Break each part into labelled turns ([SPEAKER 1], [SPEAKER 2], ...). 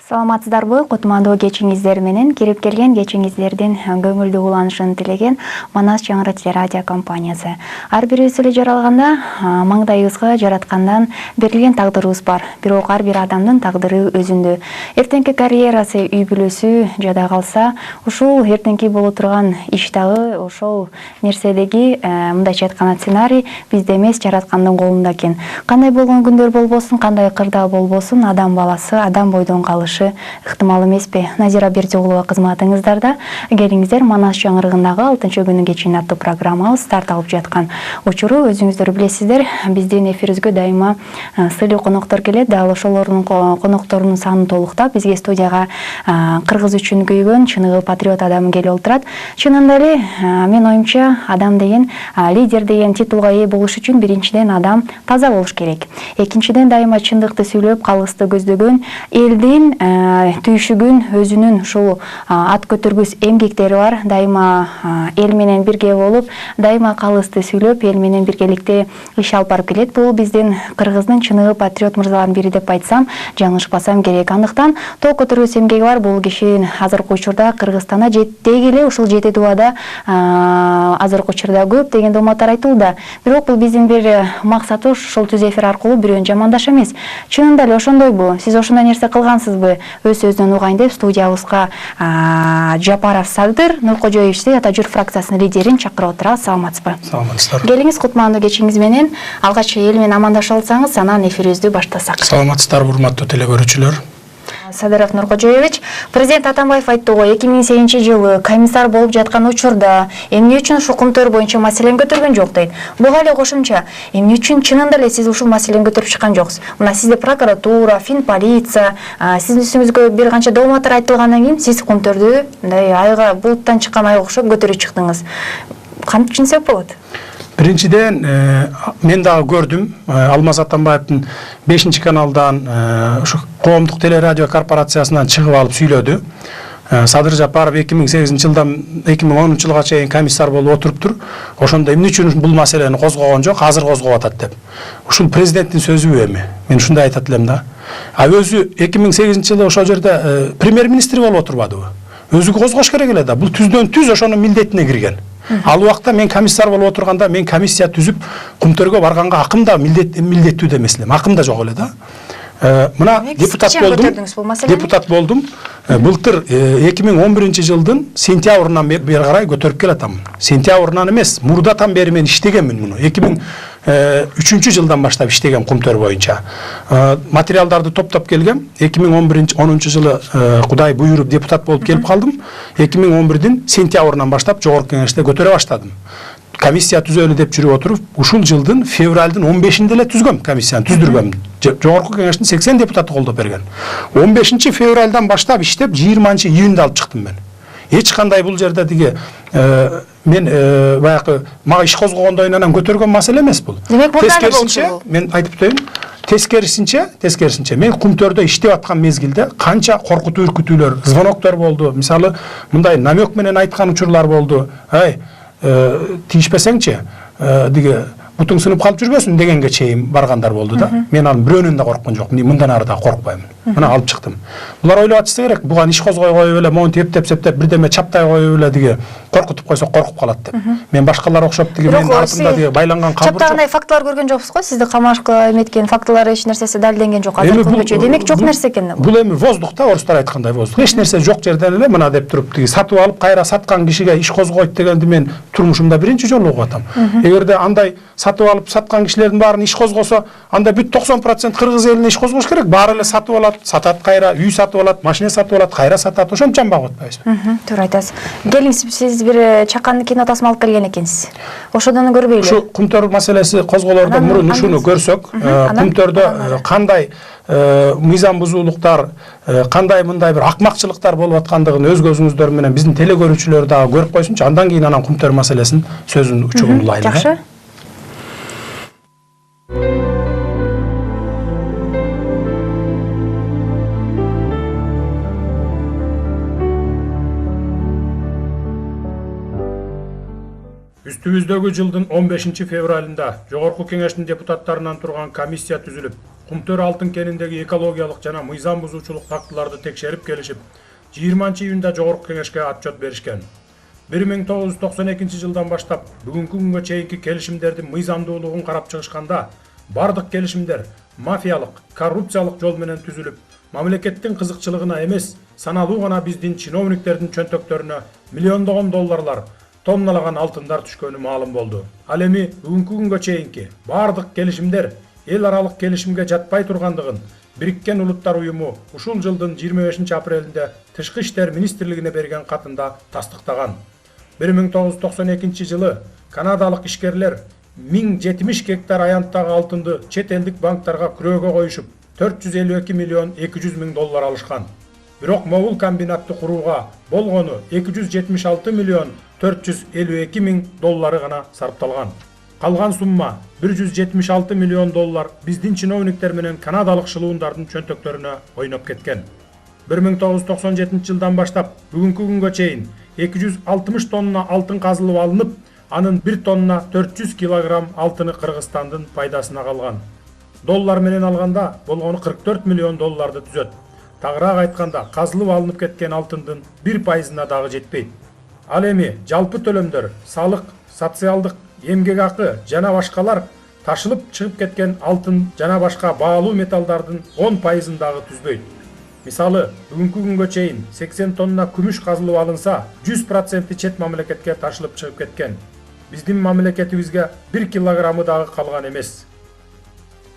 [SPEAKER 1] Саламатсыздарбы, кутмандуу кечиңиздер менен кирип келген кечиңиздердин көңүлдүү уланышын тилеген Манас Чаңыры телерадио компаниясы. Ар бирибиз эле жаралганда маңдайыбызга жараткандан берилген тагдырыбыз бар. Бирок ар бир адамдын тагдыры өзүндө. Эртеңки карьерасы, үй бүлөсү жада калса, ушул эртеңки боло турган иш дагы ошол нерседеги мындайча айтканда сценарий бизде эмес, жараткандын колунда экен. Кандай болгон күндөр болбосун, кандай кырдаа болбосун, адам баласы адам бойдон калышы ыктымал эмеспи? Назира Бердиоглова кызматыңыздарда. Келиңиздер, Манас Чаңырыгындагы 6-күнү кечин аттуу программабыз старт алып жаткан. Учуру өзүңүздөр билесиздер, биздин эфирибизге дайыма сыйлуу коноктор келет. Дал ошолордун конокторунун санын толуктап, бизге студияга кыргыз үчүн күйгөн чыныгы патриот адам келип отурат. Чынында эле, мен оюмча, адам деген, лидер деген титулга ээ болуш үчүн биринчиден адам таза болуш керек. Экинчиден дайыма чындыкты сүйлөп, калысты көздөгөн, элдин түйшүгүн, өзүнүн ушул ат көтөргүс эмгектери бар. Дайыма эл менен бирге болуп, дайыма калысты сүйлөп, эл менен биргеликте иш алып барып келет. Бул биздин Кыргыздын чыныгы патриот мырзаларынын бири деп айтсам, жаңылышпасам керек. Андыктан тоо көтөргүс эмгеги бар бул киши азыркы учурда Кыргызстанда деги эле ушул жети дубада азыркы учурда көп деген дооматтар айтылды. Бирок бул биздин бир максаты ушул түз эфир аркылуу бирөөнү жамандаш эмес. Чынында эле ошондойбу? Сиз ошондой нерсе кылгансызбы? Өз-өзүнөн угайын деп студиябызга Жапаров Садыр Нуркожоевичти Ата Журт фракциясынын лидерин чакырып отурабыз. Саламатсызбы?
[SPEAKER 2] Саламатсыздар.
[SPEAKER 1] Келиңиз, кутмандуу кечиңиз менен алгач эл менен амандашып алсаңыз, анан эфирибизди баштасак.
[SPEAKER 2] Саламатсыздар, урматтуу телекөрүүчүлөр.
[SPEAKER 1] Садыров Нуркожоевич, президент Атамбаев айтты го, 2008-жылы комиссар болуп жаткан учурда эмне үчүн ушул кумтөр боюнча маселени көтөргөн жок дейт. Буга эле кошумча, эмне үчүн чынында эле сиз ушул маселени көтөрүп чыккан жоксуз? Мына сизде прокуратура, финполиция, сиздин үстүңүзгө бир канча дооматтар айтылгандан кийин сиз кумтөрдү мындай айга булуттан чыккан айга окшоп көтөрүп чыктыңыз. Кантип түшүнсөк болот?
[SPEAKER 2] Биринчиден, мен дагы көрдүм, Алмаз Атамбаевдин 5-каналдан ушу коомдук телерадио корпорациясынан чыгып алып сүйлөдү. Садыр Жапаров 2008-жылдан 2010-жылга чейин комиссар болуп отуруптур. Ошондо эмне үчүн бул маселени козгогон жок, азыр козгоп атат деп. Ушул президенттин сөзүбү эми? Мен ушундай айтат элем да. Өзү 2008-жылы ошол жерде премьер-министр болуп отурбадыбы? Өзү козгош керек эле да. Бул түздөн түз ошонун милдетине кирген. Ал убакта мен комиссар болуп отурганда, мен комиссия түзүп кумтөргө барганга акым да милдеттүү да эмес элем. Акым да жок эле да. Мына депутат болдум. Былтыр 2011-жылдын сентябрынан бери карай көтөрүп келатам. Сентябрынан эмес, мурдатан бери мен иштегенмин муну. 2003-жылдан баштап иштегем кумтөр боюнча. Материалдарды топтоп келгем. 2010-жылы Кудай буйруп депутат болуп келип калдым. 2011-дин сентябрынан баштап жогорку кеңеште көтөрө баштадым. Комиссия түзөлү деп жүрүп отуруп, ушул жылдын февралдын 15-inde эле түзгөм комиссияны, түздүргөм. Жогорку кеңештин 80 депутаты колдоп берген. 15-февралдан баштап иштеп, 20-июнда алып чыктым мен. Эч кандай бул жерде диги мен баягы мага иш козгогондон анан көтөргөн маселе эмес бул. Тескерисинче, мен айтып өтөйүн. Тескерисинче мен кумтөрдө иштеп аткан мезгилде канча коркутуу үркүтүүлөр, звоноктор болду. Мисалы, мындай намек менен айткан учурлар болду. Тийишпесеңчи, диги бутуң сынып калып жүрбөсүн дегенге чейин баргандар болду да. Мен анын бирөөнөн да корккон жокмун. Мындан ары да коркпаймын. Мына алып чыктым. Булар ойлоп атышса керек, буга иш козгой коюп эле, монтип эптеп бирдеме чаптай коюп эле диги коркутуп койсок коркуп калат деп. Мен башкалар окшоп диги мен артымда диги байланган кабыр.
[SPEAKER 1] Чаптагандай фактылар көргөн жоксуз го? Сизди камашка эметкен фактылар эч нерсеси далилденген жок. Азыр күнгөчө демек жок нерсе экен бул.
[SPEAKER 2] Бул эми воздухта, орустар айткандай воздух. Эч нерсе жок жерден эле мына деп туруп диги сатып алып кайра саткан кишиге иш козгойт дегенди мен турмушумда биринчи жолу угуп атам. Эгерде андай сатып алып саткан кишилердин баарын иш козгосо, анда бүт 90% кыргыз элине иш козгош керек. Баары эле сатып алат, сатат кайра, үй сатып алат, машина сатып алат, кайра сатат. Ошончо жамбак атпайбызбы?
[SPEAKER 1] Туура айтасыз. Келиңиз, сиз бир чаканды кинотасын алып келген экенсиз. Ошодон көрбөйлү.
[SPEAKER 2] Ушу кумтөр маселеси козголордон мурун ушуну көрсөк, кумтөрдө кандай мыйзам бузуулуктар, кандай мындай бир акмакчылыктар болуп аткандыгын өз көзүңүздөр менен биздин телекөрүүчүлөр дагы көрүп койсунчу. Андан кийин анан кумтөр маселесин сөзүн учугун улайлы.
[SPEAKER 1] Жакшы.
[SPEAKER 2] Үстүбүздөгү жылдын 15-февралында жогорку кеңештин депутаттарынан турган комиссия түзүлүп, Кумтөр алтын кеніндегі экологиялық жана мыйзам бузуучулук фактыларды текшерип келишип, 20-июнда жогорку кеңешке отчет беришкен. 1992 жылдан баштап бүгүнкү күнгө чейинки келишимдердин мыйзамдуулугун карап чыгышканда, бардык келишимдер мафиялык, коррупциялык жол менен түзүлүп, мамлекеттин кызыкчылыгына эмес, саналуу гана биздин чиновниктердин чөнтөктөрүнө миллиондогон долларлар, тонналаган алтындар түшкөнү маалым болду. Ал эми бүгүнкү күнгө чейинки бардык келишимдер эл аралык келишимге жатпай тургандыгын Бириккен Улуттар Уюму ушул жылдын 25 апрелинде Тышкы иштер министрлигине берген катында тастыктаган. 1992 жылы канадалык ишкерлер 1070 гектар аянттагы алтынды чет элдик банктарга күрөөгө коюшуп, 452 миллион 200 миң доллар алышкан. Бирок могул комбинатты курууга болгону 276 миллион 452 миң доллары гана сарпталган. Калган сумма 176 миллион доллар биздин чиновниктер менен канадалык шылуундардын чөнтөктөрүнө ойноп кеткен. 1997 жылдан баштап бүгүнкү күнгө чейин 260 тонна алтын казылып алынып, анын 1 тонна 400 килограмм алтыны Кыргызстандын пайдасына калган. Доллар менен алганда болгону 44 миллион долларды түзөт. Тагыраак айтканда, казылып алынып кеткен алтындын 1%-на дагы жетпейт. Ал эми жалпы төлөмдөр, салык, социалдык, эмгек акы жана башкалар ташылып чыгып кеткен алтын жана башка баалуу металлдардын 10%-ын дагы түзбөйт. Мисалы, бүгүнкү күнгө чейин 80 тонна күмүш казылып алынса, 100% чет мамлекетке ташылып чыгып кеткен. Биздин мамлекетибизге 1 килограммы дагы калган эмес.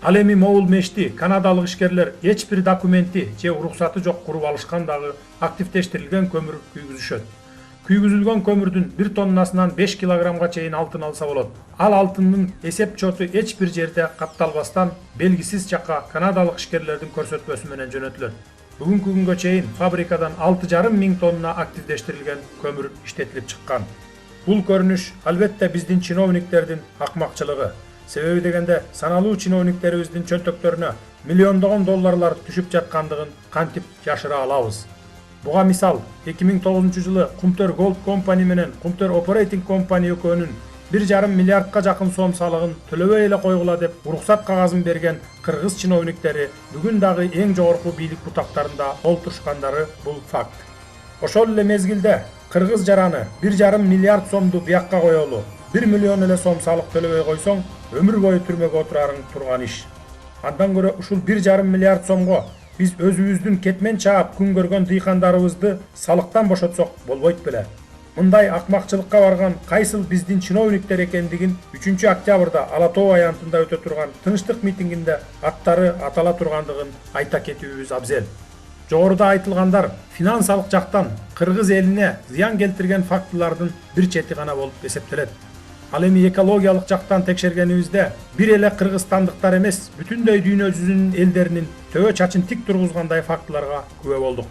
[SPEAKER 2] Ал эми могул мешти канадалык ишкерлер эч бир документи же уруксаты жок куруп алышкан дагы активдештирилген көмүр күйгүзүшөт. Күйгүзүлгөн көмүрдүн 1 тоннасынан 5 килограммга чейин алтын алса болот. Ал алтындын эсеп чоту эч бир жерде катталбастан белгисиз жакка канадалык ишкерлердин көрсөтмөсү менен жөнөтүлөт. Бүгүнкү күнгө чейин фабрикадан 6,5 миң тонна активдештирилген көмүр иштетилип чыккан. Бул көрүнүш албетте биздин чиновниктердин акмакчылыгы. Себеби дегенде саналуу чиновниктерибиздин чөнтөктөрүнө миллиондогон долларлар түшүп жаткандыгын кантип жашыра алабыз. Буга мисал 2009 жылы Кумтөр Gold Company менен Кумтөр Operating Company экөөнүн 1,5 миллиардка жакын сом салыгын төлөбөй эле койгула деп уруксат кагазын берген кыргыз чиновниктери бүгүн дагы эң жогорку бийлик бутактарында олтурушкандары бул факт. Ошол эле мезгилде кыргыз жараны 1,5 миллиард сомду биякка коелу, 1 миллион эле сом салык төлөбөй койсоң, өмүр бою түрмөгө отурарың турган иш. Андан көрө ушул 1,5 миллиард сомго биз өзүбүздүн кетмен чаап күн көргөн дыйкандарыбызды салыктан бошотсок болбойт беле? Мындай акмакчылыкка барган кайсыл биздин чиновниктер экендигин 3 октябрда Ала Тоо аянтында өтө турган тынчтык митингинде аттары атала тургандыгын айта кетүүбүз абзел. Жогоруда айтылгандар финансалык жактан кыргыз элине зыян келтирген фактылардын бир чети гана болуп эсептелет. Ал эми экологиялык жактан текшергенибизде бир эле кыргызстандыктар эмес, бүтүндөй дүйнө жүзүнүн элдеринин төбө чачын тик тургузгандай фактыларга күбө болдук.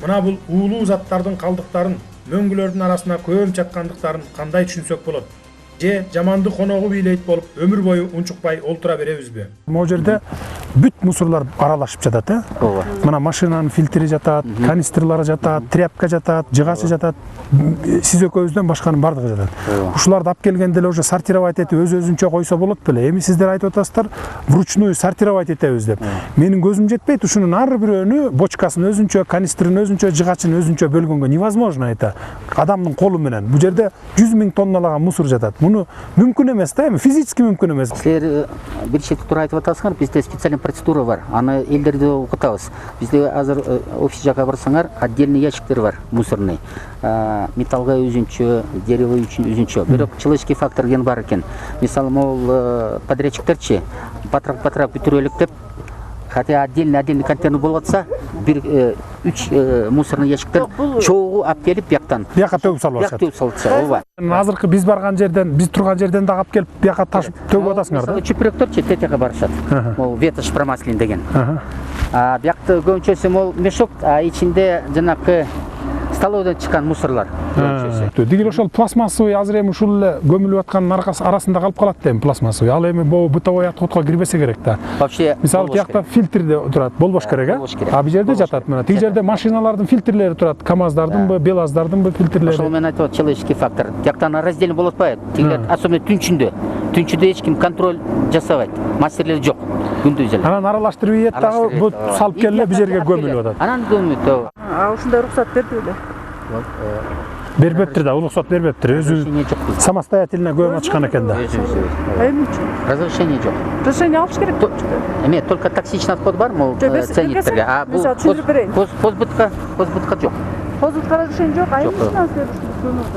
[SPEAKER 2] Мына бул уулуу заттардын калдыктарын мөңгүлөрдүн арасына көбөм чаткандыктарын кандай түшүнсөк болот? Же жаманды коногу бийлейт болуп өмүр бою унчукпай олтура беребизби? Могу жерде бүт мусорлор аралашып жатат,
[SPEAKER 3] Ооба.
[SPEAKER 2] Мына машинанын фильтри жатат, канистрлары жатат, тряпка жатат, жыгачы жатат. Сиз экөөбүздөн башканын бардыгы жатат. Ушуларды алып келгенде эле уже сортировать этип өз-өзүнчө койсо болот беле. Эми сиздер айтып атасыздар, вручную сортировать этебиз деп. Менин көзүм жетпейт, ушунун ар бирөөнү бочкасын өзүнчө, канистрин өзүнчө, жыгачын өзүнчө бөлгөнгө невозможно это. Адамдын колу менен. Бул жерде 100 миң тонналаган мусор жатат. Муну мүмкүн эмес да, эми физически мүмкүн эмес.
[SPEAKER 3] Силер бир чети туура айтып атасыңар, бизде специальный процедура бар. Аны элдерди окутабыз. Бизде азыр офис жака барсаңар, отдельный ящиктер бар, мусорный. Металлга өзүнчө, дерево үчүн өзүнчө. Бирок человеческий фактор деген бар экен. Мисалы, могул подрядчиктерчи батырак бүтүрөлүк деп, хотя отдельный контейнер болуп атса, бир 3 мусорный ящиктен чогуу алып келип бияктан.
[SPEAKER 2] Бияка төгүп салып атышат.
[SPEAKER 3] Төгүп салып атышат, ооба.
[SPEAKER 2] Азыркы биз барган жерден, биз турган жерден да алып келип бияка ташып төгүп атасыңар да?
[SPEAKER 3] Чүпүрөктөрчү тетеге барышат. Могу ветошь промаслен деген. Биякты көбүнчөсү могул мешок, а ичинде жанакы столовойдон чыккан мусорлор.
[SPEAKER 2] Дегел ошол пластмассовый азыр эми ушул эле көмүлүп аткандын арасында калып калат да эми пластмассовый. Ал эми бул бытовой отходко кирбесе керек да.
[SPEAKER 3] Вообще,
[SPEAKER 2] мисалы тиякта фильтрде турат, болбош керек, а бул жерде жатат мына. Тиги жерде машиналардын фильтрлери турат, КамАЗдардынбы, БелАЗдардынбы фильтрлери.
[SPEAKER 3] Ошол менен айтып человеческий фактор. Тияктан раздельно болуп атпайбы. Тигилер особенно түнчүндө эч ким контроль жасабайт. Мастерлер жок. күндүз эле.
[SPEAKER 2] Анан аралаштырып ийет дагы бу салып келип бир жерге көмүлүп атат.
[SPEAKER 3] Анан көмүлөт.
[SPEAKER 4] Ушундай уруксат берди беле.
[SPEAKER 2] Бербептир да, уруксат бербептир.
[SPEAKER 3] Разрешение жок bizde.
[SPEAKER 2] Самостоятельно көмүп ачкан экен да.
[SPEAKER 4] Эмне үчүн?
[SPEAKER 3] Разрешение жок.
[SPEAKER 4] Разрешение алыш керек.
[SPEAKER 3] Эме только токсичный отход бар мол ценниктерге. А бул позбутка жок.
[SPEAKER 4] Позбутка разрешение жок. Айым үчүн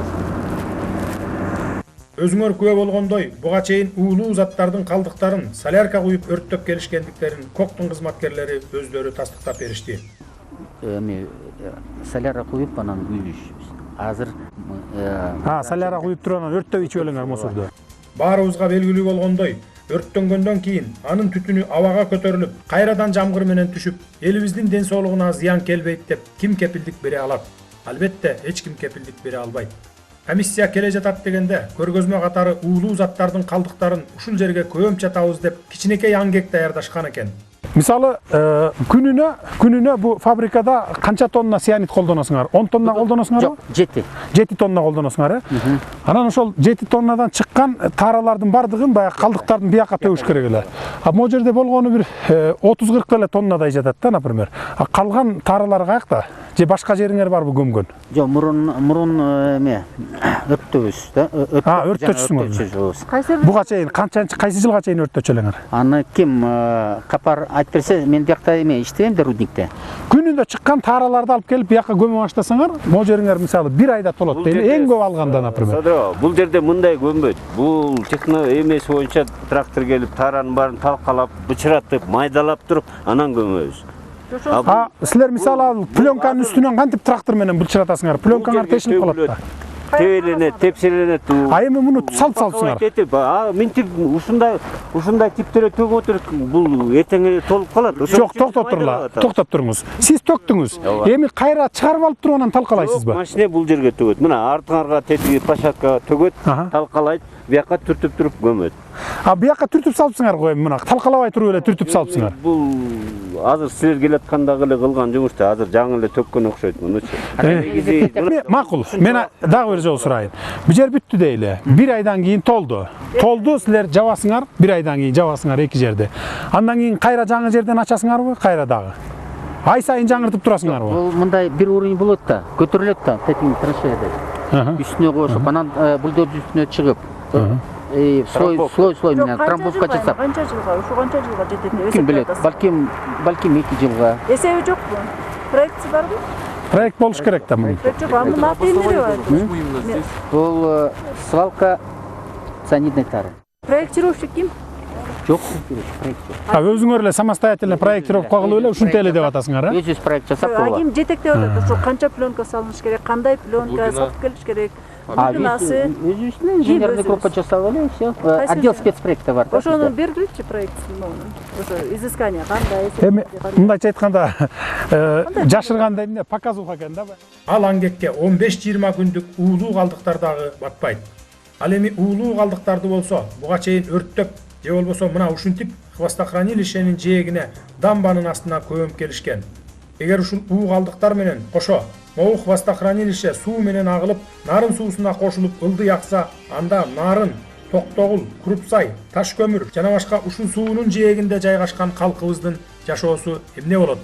[SPEAKER 2] Өзүңөр күбө болгондой, буга чейин уулуу заттардын калдыктарын солярка куюп өрттөп келишкендиктерин коктун кызматкерлери өздөрү тастыктап беришти.
[SPEAKER 3] Эме соляра куюп анан күйүшүбүз. Азыр
[SPEAKER 2] Соляра куюп туруп анан өрттөп ичип элеңер мусорду.
[SPEAKER 5] Баарыбызга белгилүү болгондой, өрттөнгөндөн кийин анын түтүнү абага көтөрүлүп, кайрадан жамгыр менен түшүп, элибиздин ден соолугуна зыян келбейт деп ким кепилдик бере алат? Албетте, эч ким кепилдик бере албайт. Комиссия келе жатат дегенде, көргөзмө катары уулуу заттардын калдыктарын ушул жерге көмүп жатабыз деп кичинекей аңгек даярдашкан экен.
[SPEAKER 2] Мисалы, күнүнө бу фабрикада канча тонна цианид колдоносуңар? 10 тонна колдоносуңар?
[SPEAKER 3] жок, 7.
[SPEAKER 2] 7 тонна колдоносуңар, Анан ошол 7 тоннадан чыккан таралардын бардыгын баягы калдыктардын бияка төгүш керек эле. Могу жерде болгону бир 30-40 эле тоннадай жатат да, например. Калган таралар каякта? Же башка жериңер барбы көмгөн?
[SPEAKER 3] Жок, мурун эме өрттөбүз да.
[SPEAKER 2] Өрттөчүсүңөр. Буга чейин кайсы жылга чейин өрттөчү элеңер?
[SPEAKER 3] Аны ким капар айтып берсе, мен бияқта эме иштейм да рудникте.
[SPEAKER 2] Күнүндө чыккан тараларды алып келип бияка көмө баштасаңар, могу жериңер мисалы 1 айда толот дейли. Эң көп алганда, например.
[SPEAKER 6] Бул жерде мындай көмбөйт. Бул техно эмеси боюнча трактор келип таранын баарын талкалап, бычыратып, майдалап туруп, анан көмөбүз.
[SPEAKER 2] Силер мисалы пленканын үстүнөн кантип трактор менен бычыратасыңар? Пленкаңар тешинип калат да.
[SPEAKER 6] Тебеленет, тепселенет.
[SPEAKER 2] Эми муну салсаңар.
[SPEAKER 6] Минтип ушундай типтерге төгүп отуруп, бул эртең эле толуп калат.
[SPEAKER 2] Жок, токтоп туруңуз. Сиз төктүңүз. Эми кайра чыгарып алып туруп анан талкалайсызбы?
[SPEAKER 6] Машина бул жерге төгөт. Мына артыңарга тетиги площадкага төгөт, талкалайт, бияка түртүп туруп көмөт.
[SPEAKER 2] Бияка түртүп салыпсыңар го эми мына талкалабай туруп эле түртүп салыпсыңар.
[SPEAKER 6] Бул азыр силер келаткандагы эле кылган жумушта азыр жаңы эле төккөн окшойт мунучу.
[SPEAKER 2] Макул. Мен дагы бир жолу сурайын. Бул жер бүттү дейли. 1 айдан кийин толду. Толду, силер жабасыңар, 1 айдан кийин жабасыңар 2 жерде. Андан кийин кайра жаңы жерден ачасыңарбы? Кайра дагы. Ай сайын жаңыртып турасыңарбы?
[SPEAKER 3] Бул мындай бир уровень болот да, көтөрүлөт да, тетиң траншеяда. Үстүнө коюшуп, анан бульдозер үстүнө чыгып, слой менен трамбовка жасап.
[SPEAKER 4] Канча жылга, ушу канча жылга жететин
[SPEAKER 3] Ким билет? Балким 2 жылга.
[SPEAKER 4] Эсеби жокпу? Проекти барбы?
[SPEAKER 2] Проект болуш керек да муну.
[SPEAKER 4] Жок, аны нақты эмнеде бар?
[SPEAKER 3] Бул свалка цианидной тары.
[SPEAKER 4] Проектировщик ким?
[SPEAKER 3] Жок, проект.
[SPEAKER 2] Өзүңөр эле самостоятельно проектировка кылып эле ушунтип эле деп атасыңар,
[SPEAKER 3] Өзүбүз проект жасап койгон.
[SPEAKER 4] Ким жетектеп атат? Ошо канча пленка салыныш керек, кандай пленка сатып келиш керек?
[SPEAKER 3] Өзүбүздүн инженерный группа жасап эле, всё. Отдел спецпроекта бар да.
[SPEAKER 4] Ошону бергиличи проектин моуну. Ошо изыскание кандай?
[SPEAKER 2] Эми мындайча айтканда, жашырганда эмне показуха экен да.
[SPEAKER 5] Ал аңгекке 15-20 күндүк уулуу калдыктар дагы батпайт. Ал эми уулуу калдыктарды болсо, буга чейин өрттөп же болбосо мына ушинтип хвостохранилищенин жээгине дамбанын астына көмүп келишкен. Эгер ушул уу калдыктар менен кошо могу хвостохранилище суу менен агылып, нарын суусуна кошулуп ылдый акса, анда нарын, токтогул, крупсай, таш көмүр жана башка ушул суунун жээгинде жайгашкан калкыбыздын жашоосу эмне болот?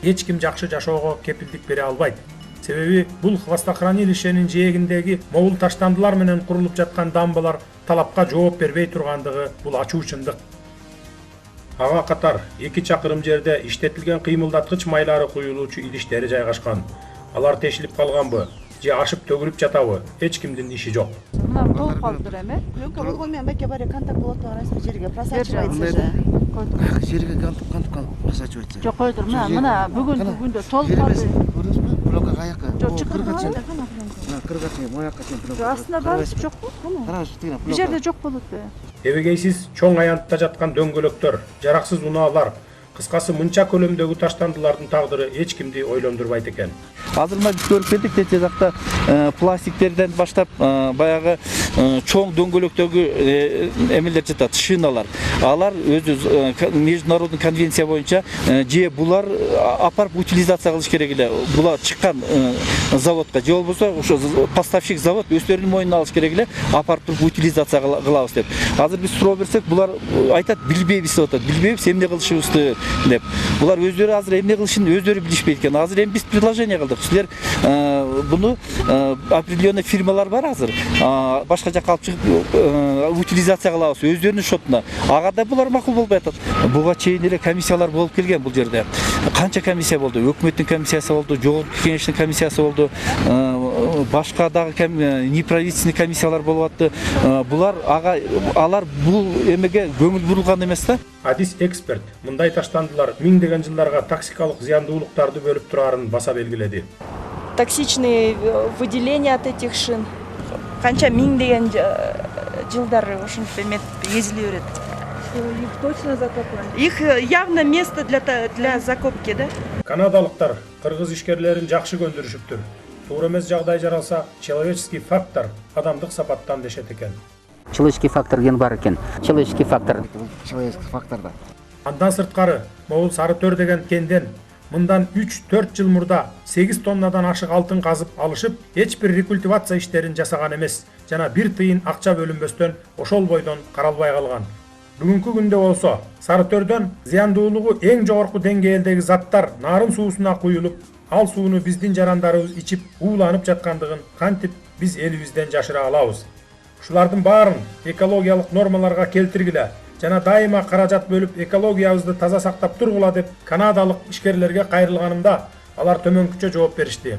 [SPEAKER 5] Эч ким жакшы жашоого кепилдик бере албайт. Себеби бул хвостохранилищенин жээгиндеги могул таштандылар менен курулуп жаткан дамбалар талапка жооп бербей тургандыгы бул ачуу чындык. Ага катар 2 чакырым жерде иштетилген кыймылдаткыч майлары куюлуучу идиштери жайгашкан. Алар тешилип калганбы же ашып төгүлүп жатабы? Эч кимдин иши жок.
[SPEAKER 4] Мына толуп калыптыр эми.
[SPEAKER 7] Пленка болгон менен баке баре контакт болот арасында жерге просачивается же.
[SPEAKER 8] Жерге контакт просачивается.
[SPEAKER 4] Жок, койдур. Мына бүгүнкү күндө толуп калды.
[SPEAKER 8] Көрдүңүзбү? Пленка каяка?
[SPEAKER 4] Жок, чыкырган.
[SPEAKER 8] Кыргачы, моякка чейин пленка.
[SPEAKER 4] Астында бар жокпу?
[SPEAKER 8] Караңызчы, тигине
[SPEAKER 4] Бир жерде жок болот бе?
[SPEAKER 5] Эбегейсиз чоң аянтта жаткан дөңгөлөктөр, жараксыз унаалар, кыскасы мынча көлөмдөгү таштандылардын тагдыры эч кимди ойлондурбайт экен.
[SPEAKER 9] Азыр мына биз көрүп келдик, тете жакта пластиктерден баштап баягы чоң дөңгөлөктөгү эмелер жатат, шиналар. Алар өзү международный конвенция боюнча же булар апарып утилизация кылыш керек эле. Булар чыккан заводко же болбосо ошо поставщик завод өздөрүнүн мойнуна алыш керек эле, апарып туруп утилизация кылабыз деп. Азыр биз суроо берсек, булар айтат, билбейбиз деп атат. Билбейбиз, эмне кылышыбызды деп. Булар өздөрү азыр эмне кылышын өздөрү билишпейт экен. Азыр эми биз предложение кылдык. Силер буну определенный фирмалар бар азыр. Башка жакка алып чыгып утилизация кылабыз өздөрүнүн шотуна. Ага да булар макул болбой атат. Буга чейин эле комиссиялар болуп келген бул жерде. Канча комиссия болду? Өкмөттүн комиссиясы болду, жогорку кеңештин комиссиясы болду. Башка дагы неправительственный комиссиялар болуп атты. Булар алар бул эмеге көңүл бурулган эмес да.
[SPEAKER 5] Адис эксперт мындай таштандылар миңдеген жылдарга токсикалык зыяндуулуктарды бөлүп турарын баса белгиледи.
[SPEAKER 7] Токсичные выделения от этих шин. Канча миңдеген жылдар ушинтип эметип эзиле берет.
[SPEAKER 4] Их точно закопали?
[SPEAKER 7] Их явно место для закопки, да?
[SPEAKER 5] Канадалыктар кыргыз ишкерлерин жакшы көндүрүшүптүр. Туура эмес жагдай жаралса, человеческий фактор адамдык сапаттан дешет экен.
[SPEAKER 3] Человеческий фактор ген бар экен. Человеческий фактор.
[SPEAKER 8] Человеческий факторда.
[SPEAKER 5] Андан сырткары, могул сары төр деген кенден мындан 3-4 жыл мурда 8 тоннадан ашык алтын казып алышып, эч бир рекультивация иштерин жасаган эмес, жана 1 тыйын акча бөлүнбөстөн ошол бойдон каралбай калган. Бүгүнкү күндө болсо, сары төрдөн зыяндуулугу эң жогорку деңгээлдеги заттар нарын суусуна куюлуп, ал сууну биздин жарандарыбыз ичип ууланып жаткандыгын кантип биз элибизден жашыра алабыз. Ушулардын баарын экологиялык нормаларга келтиргиле жана дайыма каражат бөлүп экологиябызды таза сактап тургула деп канадалык ишкерлерге кайрылганымда алар төмөнкүчө жооп беришти.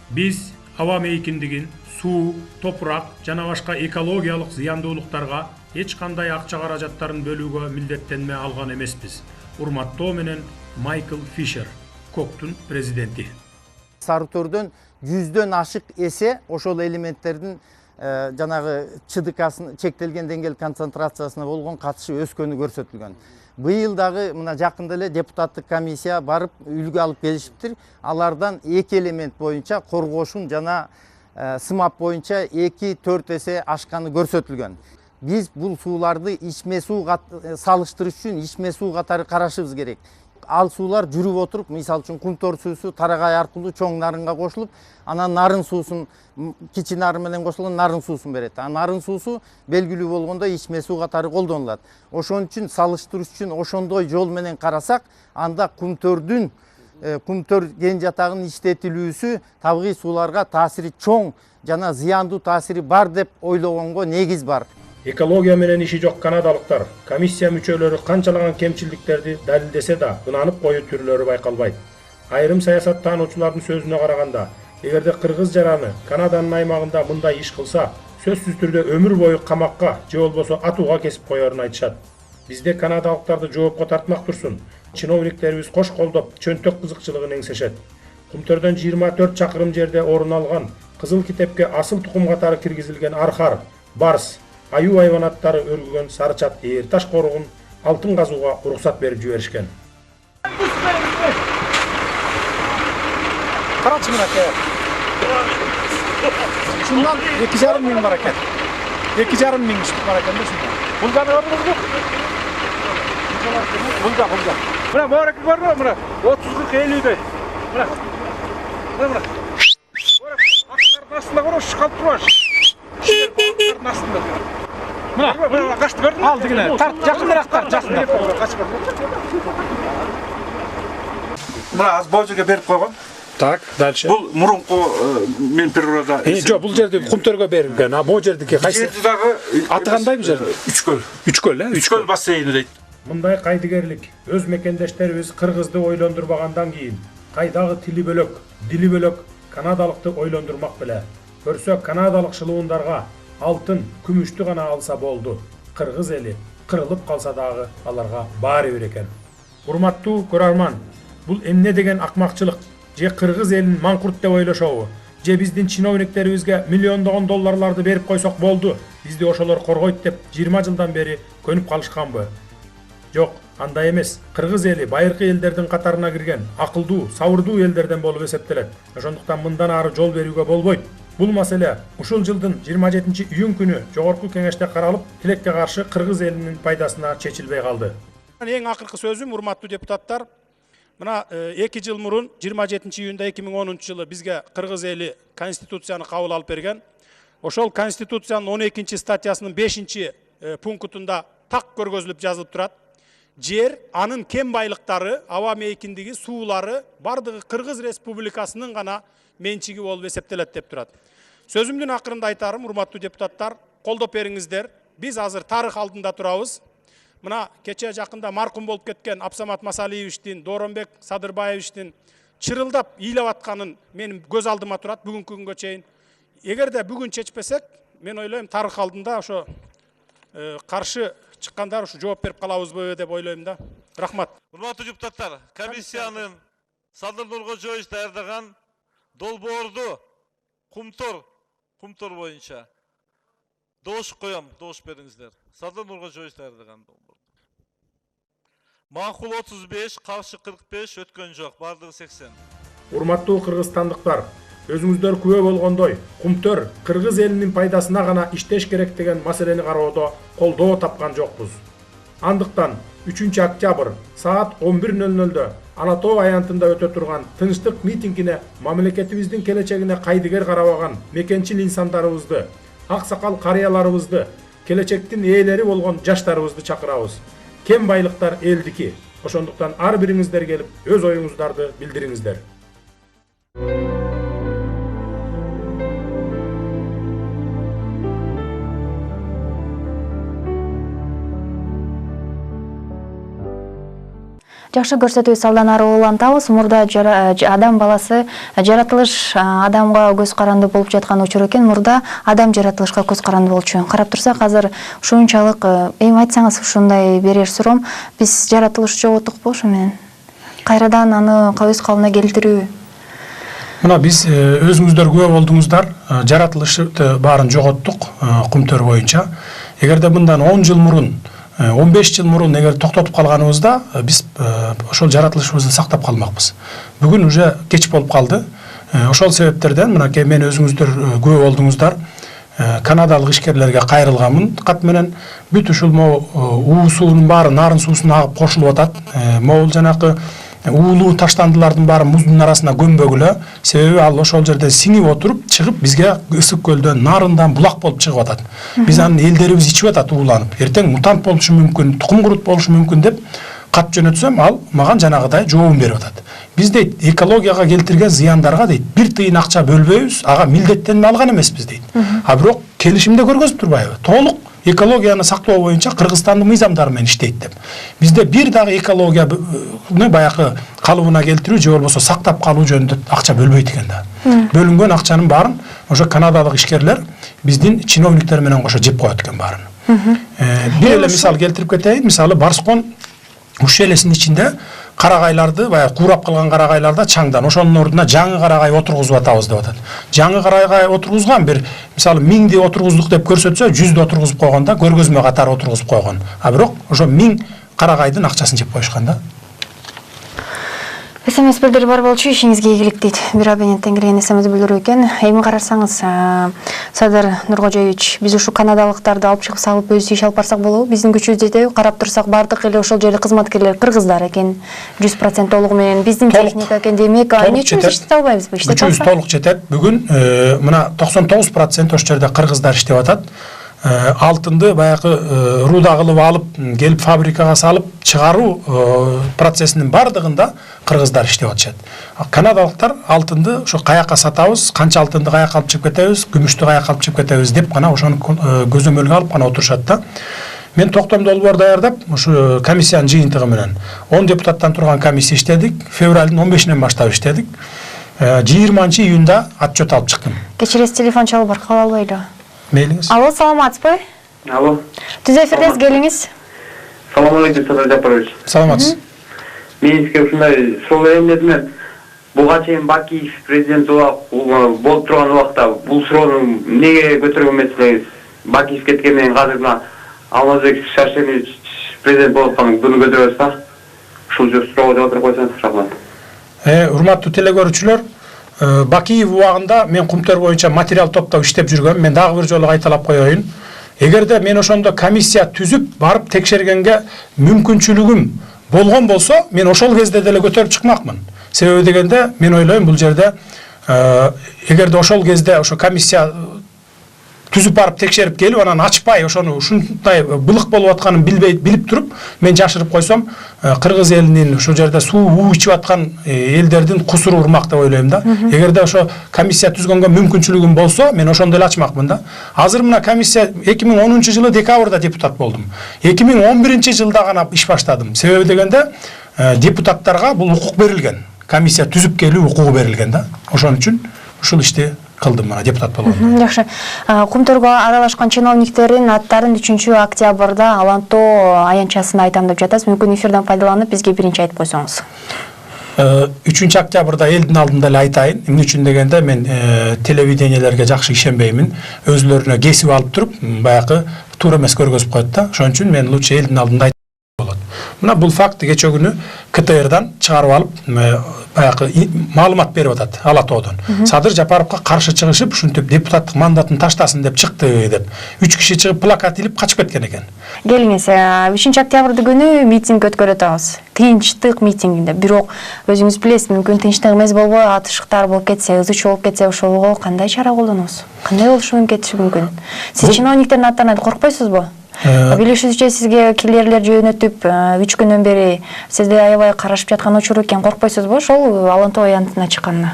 [SPEAKER 5] Биз аба мейкиндигин, суу, топурак жана башка экологиялык зыяндуулуктарга эч кандай акча каражаттарын бөлүүгө милдеттенме алган эмеспиз. Урматтоо менен Майкл Фишер, КОКТун президенти.
[SPEAKER 10] Сары төрдөн 100дөн ашык эсе ошол элементтердин жанагы ЧДК чектелген деңгээл концентрациясына болгон катышы өскөнү көрсөтүлгөн. Быйыл дагы мына жакында эле депутаттык комиссия барып үлгү алып келишиптир. Алардан 2 элемент боюнча коргошун жана сымап боюнча 2-4 эсе ашканы көрсөтүлгөн. Биз бул сууларды ичме суу салыштырыш үчүн ичме суу катары карашыбыз керек. Ал суулар жүрүп отуруп, мисалы үчүн Кумтор суусу Тарагай аркылуу чоң нарынга кошулуп, анан нарын суусун кичи нарын менен кошулган нарын суусун берет. Нарын суусу белгилүү болгондо ичме суу катары колдонулат. Ошон үчүн салыштырыш үчүн ошондой жол менен карасак, анда Кумтөрдүн Кумтөр кен жатагынын иштетилүүсү табигый сууларга таасири чоң жана зыяндуу таасири бар деп ойлогонго негиз бар.
[SPEAKER 5] Экология менен иши жок канадалыктар комиссия мүчөлөрү канчалаган кемчилдиктерди далилдесе да ынанып коюу түрлөрү байкалбайт. Айрым саясаттануучулардын сөзүнө караганда, эгерде кыргыз жараны Канаданын аймагында мындай иш кылса, сөзсүз түрдө өмүр бою камакка же болбосо атууга кесип коерун айтышат. Бизде канадалыктарды жоопко тартмак турсун. Чиновниктерибиз кош колдоп, чөнтөк кызыкчылыгын эңсешет. Кумтөрдөн 24 чакырым жерде орун алган кызыл китепке асыл тукум катары киргизилген архар, барс, аюу айванаттары өргүгөн Сарычат ээр таш коругун алтын казууга уруксат берип жиберишкен.
[SPEAKER 2] Карачы мынакей. Шундан 2,5 миң бар экен. 2,5 миң бар экен да шундан. Булганы көрдүңүзбү? Булга. Мына морак көрдүңүзбү? Мына 30-40-50 дей. Мына. Мына. Актардын астында корош калып турбаш. Актардын астында. Мына качты көрдүңүзбү? Ал дегене. Тарт, жакыныраак тарт, жакыныраак. Качып көрдүңүзбү? Мына аз бул жерге берип койгон. Так, дальше. Бул мурунку мен природа. Жок, бул жерде Кумтөргө берилген. А бул жердики кайсы? Жерди дагы аты кандай бул жерде? 3 көл. 3 көл, э? 3 көл бассейни дейт. Мындай кайдыгерлик өз мекендештерибиз кыргызды ойлондурбагандан кийин кайдагы тили бөлөк, дили бөлөк канадалыкты ойлондурмак беле. Көрсө канадалык шылуундарга алтын, күмүштү гана алса болду. Кыргыз эли кырылып калса дагы аларга баары бир экен. Урматтуу көрөрман, бул эмне деген акмакчылык? Же кыргыз элин маңкурт деп ойлошобу? Же биздин чиновниктерибизге миллиондогон долларларды берип койсок болду, бизди ошолор коргойт деп 20 жылдан бери көнүп калышканбы? Жок,
[SPEAKER 5] андай эмес. Кыргыз эли байыркы элдердин катарына кирген акылдуу, сабырдуу элдерден болуп эсептелет. Ошондуктан мындан ары жол берүүгө болбойт. Бул маселе ушул жылдын 27-июнь күнү жогорку кеңеште каралып, тилекке каршы кыргыз элинин пайдасына чечилбей калды. Эң акыркы сөзүм, урматтуу депутаттар, мына 2 жыл мурун 27-июнда 2010 жылы бизге кыргыз эли конституцияны кабыл алып берген. Ошол конституциянын 12 статьясынын 5 пунктунда так көргөзүлүп жазылып турат. Жер, анын кен байлыктары, аба мейкиндиги, суулары бардыгы Кыргыз Республикасынын гана менчиги болуп эсептелет деп турат. Сөзүмдүн акырында айтарым, урматтуу депутаттар, колдоп бериңиздер. Биз азыр тарых алдында турабыз. Мына кече жакында маркум болуп кеткен Абсамат Масалиевичтин, Доронбек Садырбаевичтин чырылдап ыйлап атканын менин көз алдыма турат бүгүнкү күнгө чейин. Эгерде бүгүн чечпесек, мен ойлойм тарых алдында ошо каршы чыккандар ушу жооп берип калабызбы деп ойлойм да. Рахмат.
[SPEAKER 11] Урматтуу депутаттар, комиссиянын Садыр Нуркожоевич даярдаган долбоорду кумтор боюнча добуш коем, добуш бериңиздер. Садыр Нуркожоевич даярдаган долбоор. Макул 35, каршы 45, өткөн жок, бардыгы 80.
[SPEAKER 5] Урматтуу кыргызстандыктар, өзүңүздөр күбө болгондой, кумтөр кыргыз элинин пайдасына гана иштеш керек деген маселени кароодо колдоо тапкан жокпуз. Андыктан 3 октябрь саат 11:00 Ала Тоо аянтында өтө турган тынчтык митингине мамлекетибиздин келечегине кайдыгер карабаган мекенчил инсандарыбызды, ак сакал карыяларыбызды, келечектин ээлери болгон жаштарыбызды чакырабыз. Кен байлыктар элдики. Ошондуктан ар бириңиздер келип, өз оюңуздарды билдириңиздер.
[SPEAKER 1] Жакшы көрсөтүү салданары улантабыз. Мурда адам баласы жаратылыш адамга көз каранды болуп жаткан учур экен. Мурда адам жаратылышка көз каранды болчу. Карап турсак, азыр ушунчалык эми айтсаңыз ушундай берер суроом, биз жаратылыш жоготтукпу ошо менен? Кайрадан аны өз калыбына келтирүү?
[SPEAKER 2] Мына биз өзүңүздөр күбө болдуңуздар, жаратылышты баарын жоготтук кумтөр боюнча. Эгерде мындан 10 жыл мурун 15 жыл мурун эгер токтотуп калганыбызда биз ошол жаратылышыбызды сактап калмакпыз. Бүгүн уже кеч болуп калды. Ошол себептерден мына мен өзүңүздөр күбө болдуңуздар, канадалык ишкерлерге кайрылганмын. Кат менен бүт ушул уу суунун баары нарын суусуна агып кошулуп атат. Могул жанакы уулуу таштандылардын баары муздун арасына көмбөгүлө, себеби ал ошол жерде сиңип отуруп чыгып бизге ысык көлдөн, нарындан булак болуп чыгып атат. Биз анын элдерибиз ичип атат ууланып. Эртең мутант болушу мүмкүн, тукум курут болушу мүмкүн деп кат жөнөтсөм, ал маған жанагыдай жообун берип атат. Биз дейт, экологияга келтирген зыяндарга дейт, бир тыйын акча бөлбөйбүз, ага милдеттенме алган эмеспиз дейт. А бирок келишимде көргөзүп турбайбы? Толук экологияны сактоо боюнча Кыргызстандын мыйзамдары менен иштейт деп. Бизде бир дагы экологияны баягы калыбына келтирүү же болбосо сактап калуу жөнүндө акча бөлбөйт экен да. Бөлүнгөн акчанын баарын ошо канадалык ишкерлер биздин чиновниктер менен кошо жеп коет экен баарын. Бир эле мисал келтирип кетейин. Мисалы Барскон уш элесинин ичинде карагайларды, баягы куурап калган карагайларда чаңдан, ошонун ордуна жаңы карагай отургузуп атабыз деп атат. Жаңы карагай отургузган бир, мисалы 1000ди отургуздук деп көрсөтсө, 100ди отургузуп койгонда, көргөзмө катары отургузуп койгон. А бирок ошо 1000 карагайдын акчасын жеп коюшкан да.
[SPEAKER 1] СМС билдирип бар болчу, ишиңизге ийгилик дейт. Бир абоненттен келген СМС билдирүү экен. Эми карасаңыз, Садыр Нуркожоевич, биз ушу канадалыктарды алып чыгып салып өз иш алып барсак болобу? Биздин күчүбүз жетеби? Карап турсак, бардык эле ошол жерде кызматкерлер кыргыздар экен. 100% толугу менен биздин техника экен демек, эмне үчүн иштете албайбызбы?
[SPEAKER 2] Күчүбүз толук жетет. Бүгүн мына 99% ошол жерде кыргыздар иштеп атат. Алтынды баягы руда кылып алып, келип фабрикага салып чыгаруу процессинин бардыгында кыргыздар иштеп атышат. Канадалыктар алтынды ошо каякка сатабыз, канча алтынды каякка алып чыгып кетебиз, күмүштү каякка алып чыгып кетебиз деп гана ошону көзөмөлгө алып гана отурушат да. Мен токтом долбоор даярдап, ушу комиссиянын жыйынтыгы менен 10 депутаттан турган комиссия иштедик. Февралдын 15-нен баштап иштедик. 20-июнда отчет алып чыктым.
[SPEAKER 1] Кечиресиз, телефон чалып бар, кала албайлы.
[SPEAKER 2] Мейлиңиз.
[SPEAKER 1] Алло, саламатсызбы?
[SPEAKER 12] Алло.
[SPEAKER 1] Түз эфирдесиз, келиңиз.
[SPEAKER 12] Салам алейкум, Садыр Жапарович.
[SPEAKER 2] Саламатсыз.
[SPEAKER 12] Мен сизге ушундай суроо берем элем. Буга чейин Бакиев президент болуп турган убакта бул суроону эмнеге көтөргөн эмессиңиз? Бакиев кеткенден кийин азыр мына Алмазбек Шаршенович президент болуп атканын күнү көтөрөбүз да. Ушул жер суроого жооп берип койсоңуз рахмат.
[SPEAKER 2] Урматтуу телекөрүүчүлөр, Бакиев убагында мен Кумтөр боюнча материал топтоп иштеп жүргөм. Мен дагы бир жолу кайталап коеюн. Эгерде мен ошондо комиссия түзүп барып текшергенге мүмкүнчүлүгүм болгон болсо, мен ошол кезде деле көтөрүп чыкмакмын. Себеби дегенде мен ойлойм бул жерде эгерде ошол кезде ошо комиссия түзүп барып текшерип келип анан ачпай ошону ушундай былык болуп атканын билип туруп мен жашырып койсом, кыргыз элинин ушул жерде суу ичип аткан элдердин кусуру урмак деп ойлойм да. Эгерде ошо комиссия түзгөнгө мүмкүнчүлүгүм болсо, мен ошондой эле ачмакмын да. Азыр мына комиссия 2010-жылы декабрда депутат болдум. 2011-жылда гана иш баштадым. Себеби дегенде депутаттарга бул укук берилген. Комиссия түзүп келүү укугу берилген да. Ошон үчүн ушул ишти кылдым мына депутат болгондо.
[SPEAKER 1] Жакшы. Кумтөргө аралашкан чиновниктердин аттарын 3-октябрда Алантоо аянтчасына айтам деп жатасыз. Мүмкүн эфирден пайдаланып бизге биринчи айтып койсоңуз.
[SPEAKER 2] 3-октябрда элдин алдында эле айтайын. Эмне үчүн дегенде мен телевидениелерге жакшы ишенбеймин. Өзлөрүнө кесип алып туруп, баягы туура эмес көргөзүп коет да. Ошон үчүн мен лучше элдин алдында болот. Мына бул факт кече күнү КТРдан чыгарып алып, баягы маалымат берип атат Алатоодон. Садыр Жапаровго каршы чыгышып, ушинтип депутаттык мандатын таштасын деп чыкты деп. 3 киши чыгып плакат илип качып кеткен экен.
[SPEAKER 1] Келиңиз, 3-октябрда күнү митинг өткөрүп атабыз. Тынчтык митингинде. Бирок өзүңүз билесиз, мүмкүн тынчтык эмес болбой, атышыктар болуп кетсе, ызычуу болуп кетсе, ошого кандай чара колдоносуз? Кандай болушу кетиши мүмкүн? Сиз чиновниктердин аттарынан коркпойсузбу? Билишибизче сизге киллерлер жөнөтүп 3 күндөн бери сизди аябай карашып жаткан учур экен, коркпойсузбу ошол Алантоо аянтына чыкканына?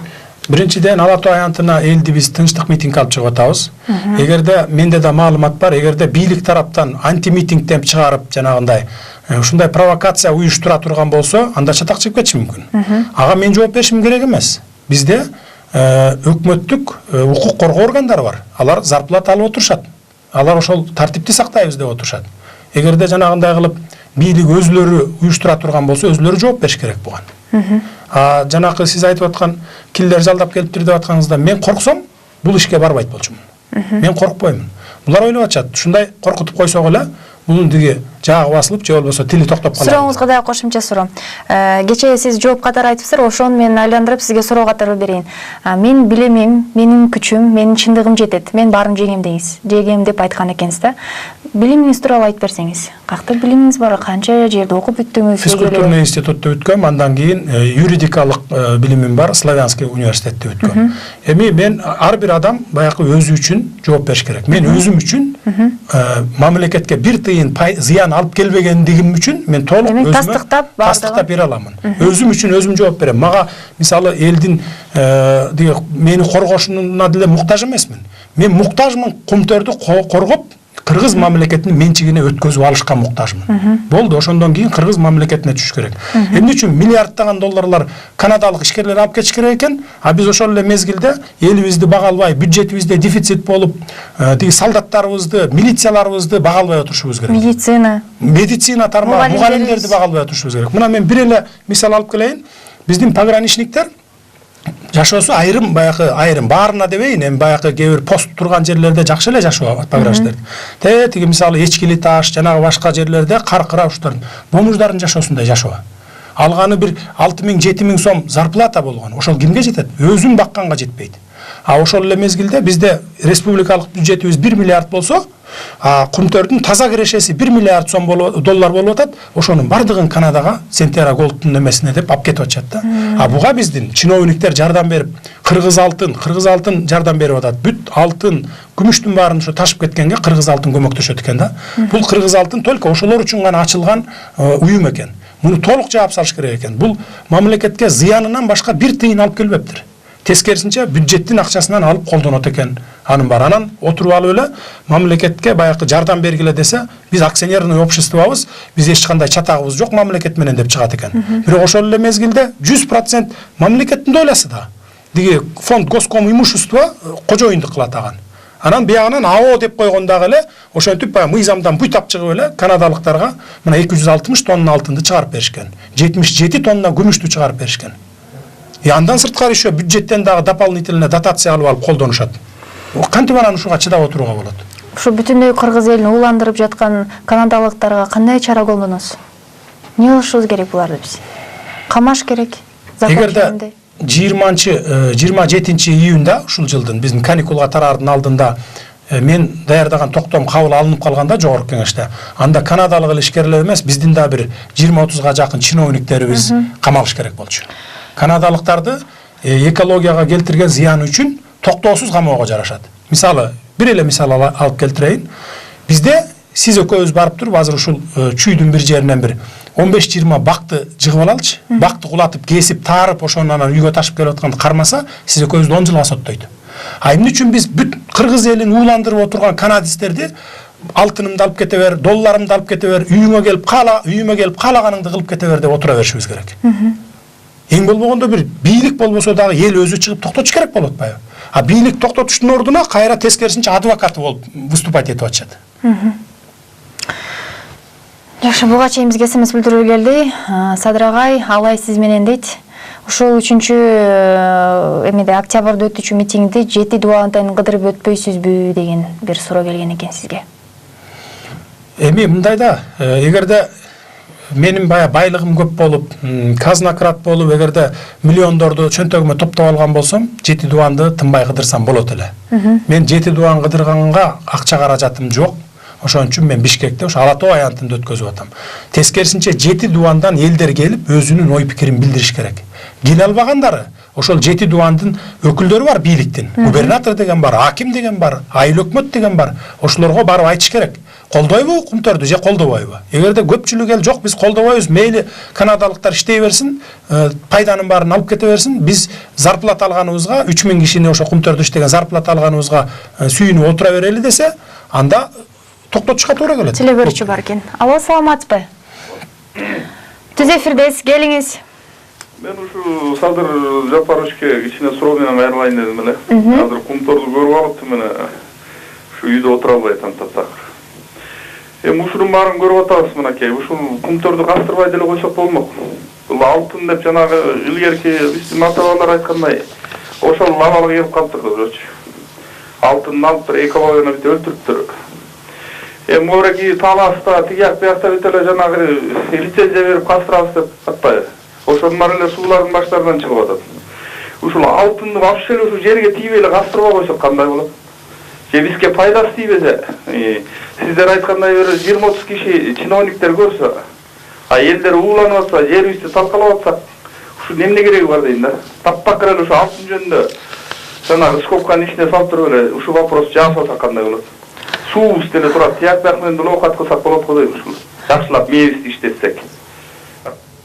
[SPEAKER 2] Биринчиден Алантоо аянтына элди биз тынчтык митинг алып чыгып атабыз. Эгерде менде да маалымат бар, эгерде бийлик тараптан анти-митинг деп чыгарып жанагындай ушундай провокация уюштура турган болсо, анда чатак чыгып кетиши мүмкүн. Ага мен жооп беришим керек эмес. Бизде өкмөттүк укук коргоо органдары бар. Алар зарплата алып отурушат. Алар ошол тартипти сактайбыз деп отурушат. Эгерде жанагындай кылып бийлик өзлөрү уюштура турган болсо, өзлөрү жооп бериш керек буга. Жанакы сиз айтып аткан киллер жалдап келиптир деп атканыңызда мен корксом, бул ишке барбайт болчумун. Мен коркпоймун. Булар ойлоп атышат, ушундай коркутуп койсок эле, бунун диги жаагы басылып, же болбосо тили токтоп калат.
[SPEAKER 1] Сурооңузга да кошумча суроо. Кечээ сиз жооп катары айтыпсыздар, ошону мен айландырып сизге суроо катары берейин. Мен билемим, менин күчүм, менин чындыгым жетет. Мен баарын жеңем дейсиз. Жеңем деп айткан экенсиз да. Билимиңиз тууралуу айтып берсеңиз. Кантип билимиңиз бар? Канча жерде окуп бүттүңүз?
[SPEAKER 2] Физкультурный институтта өткөм, андан кийин юридикалык билимим бар, Славянский университетте өткөм. Эми мен ар бир адам баягы өзү үчүн жооп бериш керек. Мен өзүм үчүн мамлекетке бир тыйын зыян алып келбегендигим үчүн мен толук өзүмө тастыктап бере аламын. Өзүм үчүн өзүм жооп берем. Мага мисалы элдин мени коргошуна деле муктаж эмесмин. Мен муктажмын Кумтөрдү коргоп кыргыз мамлекетинин менчигине өткөзүп алышка муктажмын. Болду, ошондон кийин кыргыз мамлекетине түшүш керек. Эмне үчүн миллиарддаган долларлар канадалык ишкерлер алып кетиш керек экен, а биз ошол эле мезгилде элибизди бага албай, бюджетибизде дефицит болуп, тиги солдаттарыбызды, милицияларыбызды бага албай отурушубуз керек. Медицина тармагы, мугалимдерди бага албай отурушубуз керек. Мына мен бир эле мисал алып келейин. Биздин пограничниктер жашоосу айрым, баягы айрым, баарына дебейин, эми баягы кээ бир пост турган жерлерде жакшы эле жашоо пограничниктер. Тиги мисалы Эчкили таш, жанагы башка жерлерде каркыра уштардын, бомждардын жашоосундай жашоо. Алганы бир 6000-7000 сом зарплата болгон. Ошол кимге жетет? Өзүн бакканга жетпейт. А ошол эле мезгилде бизде республикалык бюджетибиз 1 миллиард болсо, Кумтөрдүн таза кирешеси 1 миллиард сом доллар болуп атат. Ошонун бардыгын Канадага, Сентера Голдтун эмесине деп алып кетип атышат да. А буга биздин чиновниктер жардам берип, кыргыз алтын жардам берип атат. Бүт алтын, күмүштүн баарын ошо ташып кеткенге кыргыз алтын көмөктөшөт экен да. Бул кыргыз алтын только ошолор үчүн гана ачылган уюм экен. Муну толук жаап салыш керек экен. Бул мамлекетке зыянынан башка бир тыйын алып келбептир. Тескерисинче бюджеттин акчасынан алып колдонот экен анын бар. Анан отуруп алып эле мамлекетке баягы жардам бергиле десе, биз акционерный обществобуз, биз эч кандай чатагыбыз жок мамлекет менен деп чыгат экен. Бирок ошол эле мезгилде 100% мамлекеттин долясы да. Диги фонд госком имущество кожоюндук кылат аган. Анан биягынан АО деп койгон дагы эле ошентип баягы мыйзамдан буйтап чыгып эле канадалыктарга мына 260 тонна алтынды чыгарып беришкен. 77 тонна күмүштү чыгарып беришкен. Андан сырткары еще бюджеттен дагы дополнительно дотация алып колдонушат. Кантип анан ушуга чыдап отурууга болот?
[SPEAKER 1] Ушу бүтүндөй кыргыз элин ууландырып жаткан канадалыктарга кандай чара колдоносуз? Эмне кылышыбыз керек буларды биз? Камаш керек.
[SPEAKER 2] Эгерде 27 июнда ушул жылдын биздин каникулга тараардын алдында мен даярдаган токтом кабыл алынып калганда жогорку кеңеште, анда канадалык ишкерлер эмес, биздин да бир 20-30га жакын чиновниктерибиз камалыш керек болчу. Канадалыктарды экологияга келтирген зыяны үчүн токтоосуз камоого жарашат. Мисалы, бир эле мисал алып келтирейин. Бизде сиз экөөбүз барып туруп, азыр ушул чүйдүн бир жеринен бир 15-20 бакты жыгып алалычы. Бакты кулатып, кесип, таарып, ошону анан үйгө ташып келип атканды кармаса, сиз экөөбүздү 10 жылга соттойт. А эмне үчүн биз бүт кыргыз элин ууландырып отурган канадистерди алтынымды алып кете бер, долларымды алып кете бер, үйүмө келип каалаганыңды кылып кете бер деп отура беришибиз керек. Эң болбогондо бир бийлик болбосо дагы эл өзү чыгып токтотуш керек болот атпайбы? А бийлик токтотуштун ордуна кайра тескерисинче адвокаты болуп выступать этип атышат.
[SPEAKER 1] Жакшы, буга чейин бизге СМС билдирүү келди. Садыр агай, алай сиз менен дейт. Ушул 3-чү эмеде октябрда өтүүчү митингди 7 дубантан кыдырып өтпөйсүзбү деген бир суроо келген экен сизге.
[SPEAKER 2] Эми мындай да, эгерде менин байлыгым көп болуп, казнократ болуп, эгерде миллиондорду чөнтөгүмө топтоп алган болсом, 7 дубанды тынбай кыдырсам болот эле. Мен 7 дубан кыдырганга акча каражатым жок. Ошон үчүн мен Бишкекте ошо ала тоо аянтында өткөзүп атам. Тескерисинче 7 дубандан элдер келип өзүнүн ой пикирин билдириш керек. Келе албагандары ошол 7 дубандын өкүлдөрү бар бийликтин. Губернатор деген бар, аким деген бар, айыл өкмөт деген бар. Ошолорго барып айтыш керек. Колдойбу кумтөрдү же колдобойбу? Эгерде көпчүлүк эл жок, биз колдобойбуз, мейли канадалыктар иштей берсин, пайданын баарын алып кете берсин. Биз зарплата алганыбызга 3000 кишини ошо кумтөрдү иштеген зарплата алганыбызга сүйүнүп отура берели десе, анда токтотушка туура келет.
[SPEAKER 1] Телебөрчү бар экен. Алло, саламатсызбы? Түз эфирдесиз, келиңиз.
[SPEAKER 13] Мен ушу Садыр Жапаровичке кичине суроо менен кайрылайын дедим эле. Азыр кумторду көрүп алып, мен ушу үйдө отура албай тантатак. Эми ушунун баарын көрүп атабыз мынакей. Ушул кумторду кастырбай деле койсок болмок. Бул алтын деп жанагы илгерки биздин ата-бабалар айткандай, ошол лавага келип калыптыр көбүрөчү. Алтынды алып экологияны бүт өлтүрүптүр. Мореги таласта, тигяк биякта бүт эле жанагы лицензия берип кастырабыз деп атпайбы? Ошонун баары эле суулардын баштарынан чыгып атат. Ушул алтынды вообще эле ушул жерге тийбей эле кастырбай койсок кандай болот? Же бизге пайдасы тийбесе, сиздер айткандай бир 20-30 киши чиновниктер көрсө, а элдер ууланып атса, жерибизди талкалап атсак, ушул эмне кереги бар дейм да. Таптакыр эле ушул алтын жөнүндө жанагы скобканын ичине салып туруп эле ушул вопрос жаап атсак кандай болот? Суубуз деле турат, тияк бияк менен деле оокат кылсак болот го дейм ушул. Жакшылап мээбизди иштетсек.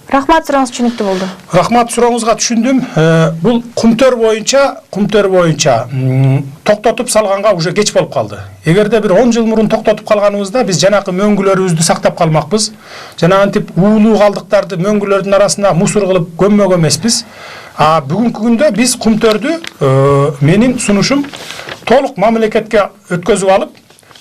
[SPEAKER 1] Рахмат, сурооңуз түшүнүктүү болду.
[SPEAKER 2] Рахмат, сурооңузга түшүндүм. Бул кумтөр боюнча токтотуп салганга уже кеч болуп калды. Эгерде бир 10 жыл мурун токтотуп калганыбызда биз жанакы мөңгүлөрүбүздү сактап калмакпыз. Жанагынтип уулуу калдыктарды мөңгүлөрдүн арасына мусор кылып көммөгөн эмеспиз. А бүгүнкү күндө биз кумтөрдү менин сунушум толук мамлекетке өткөзүп алып,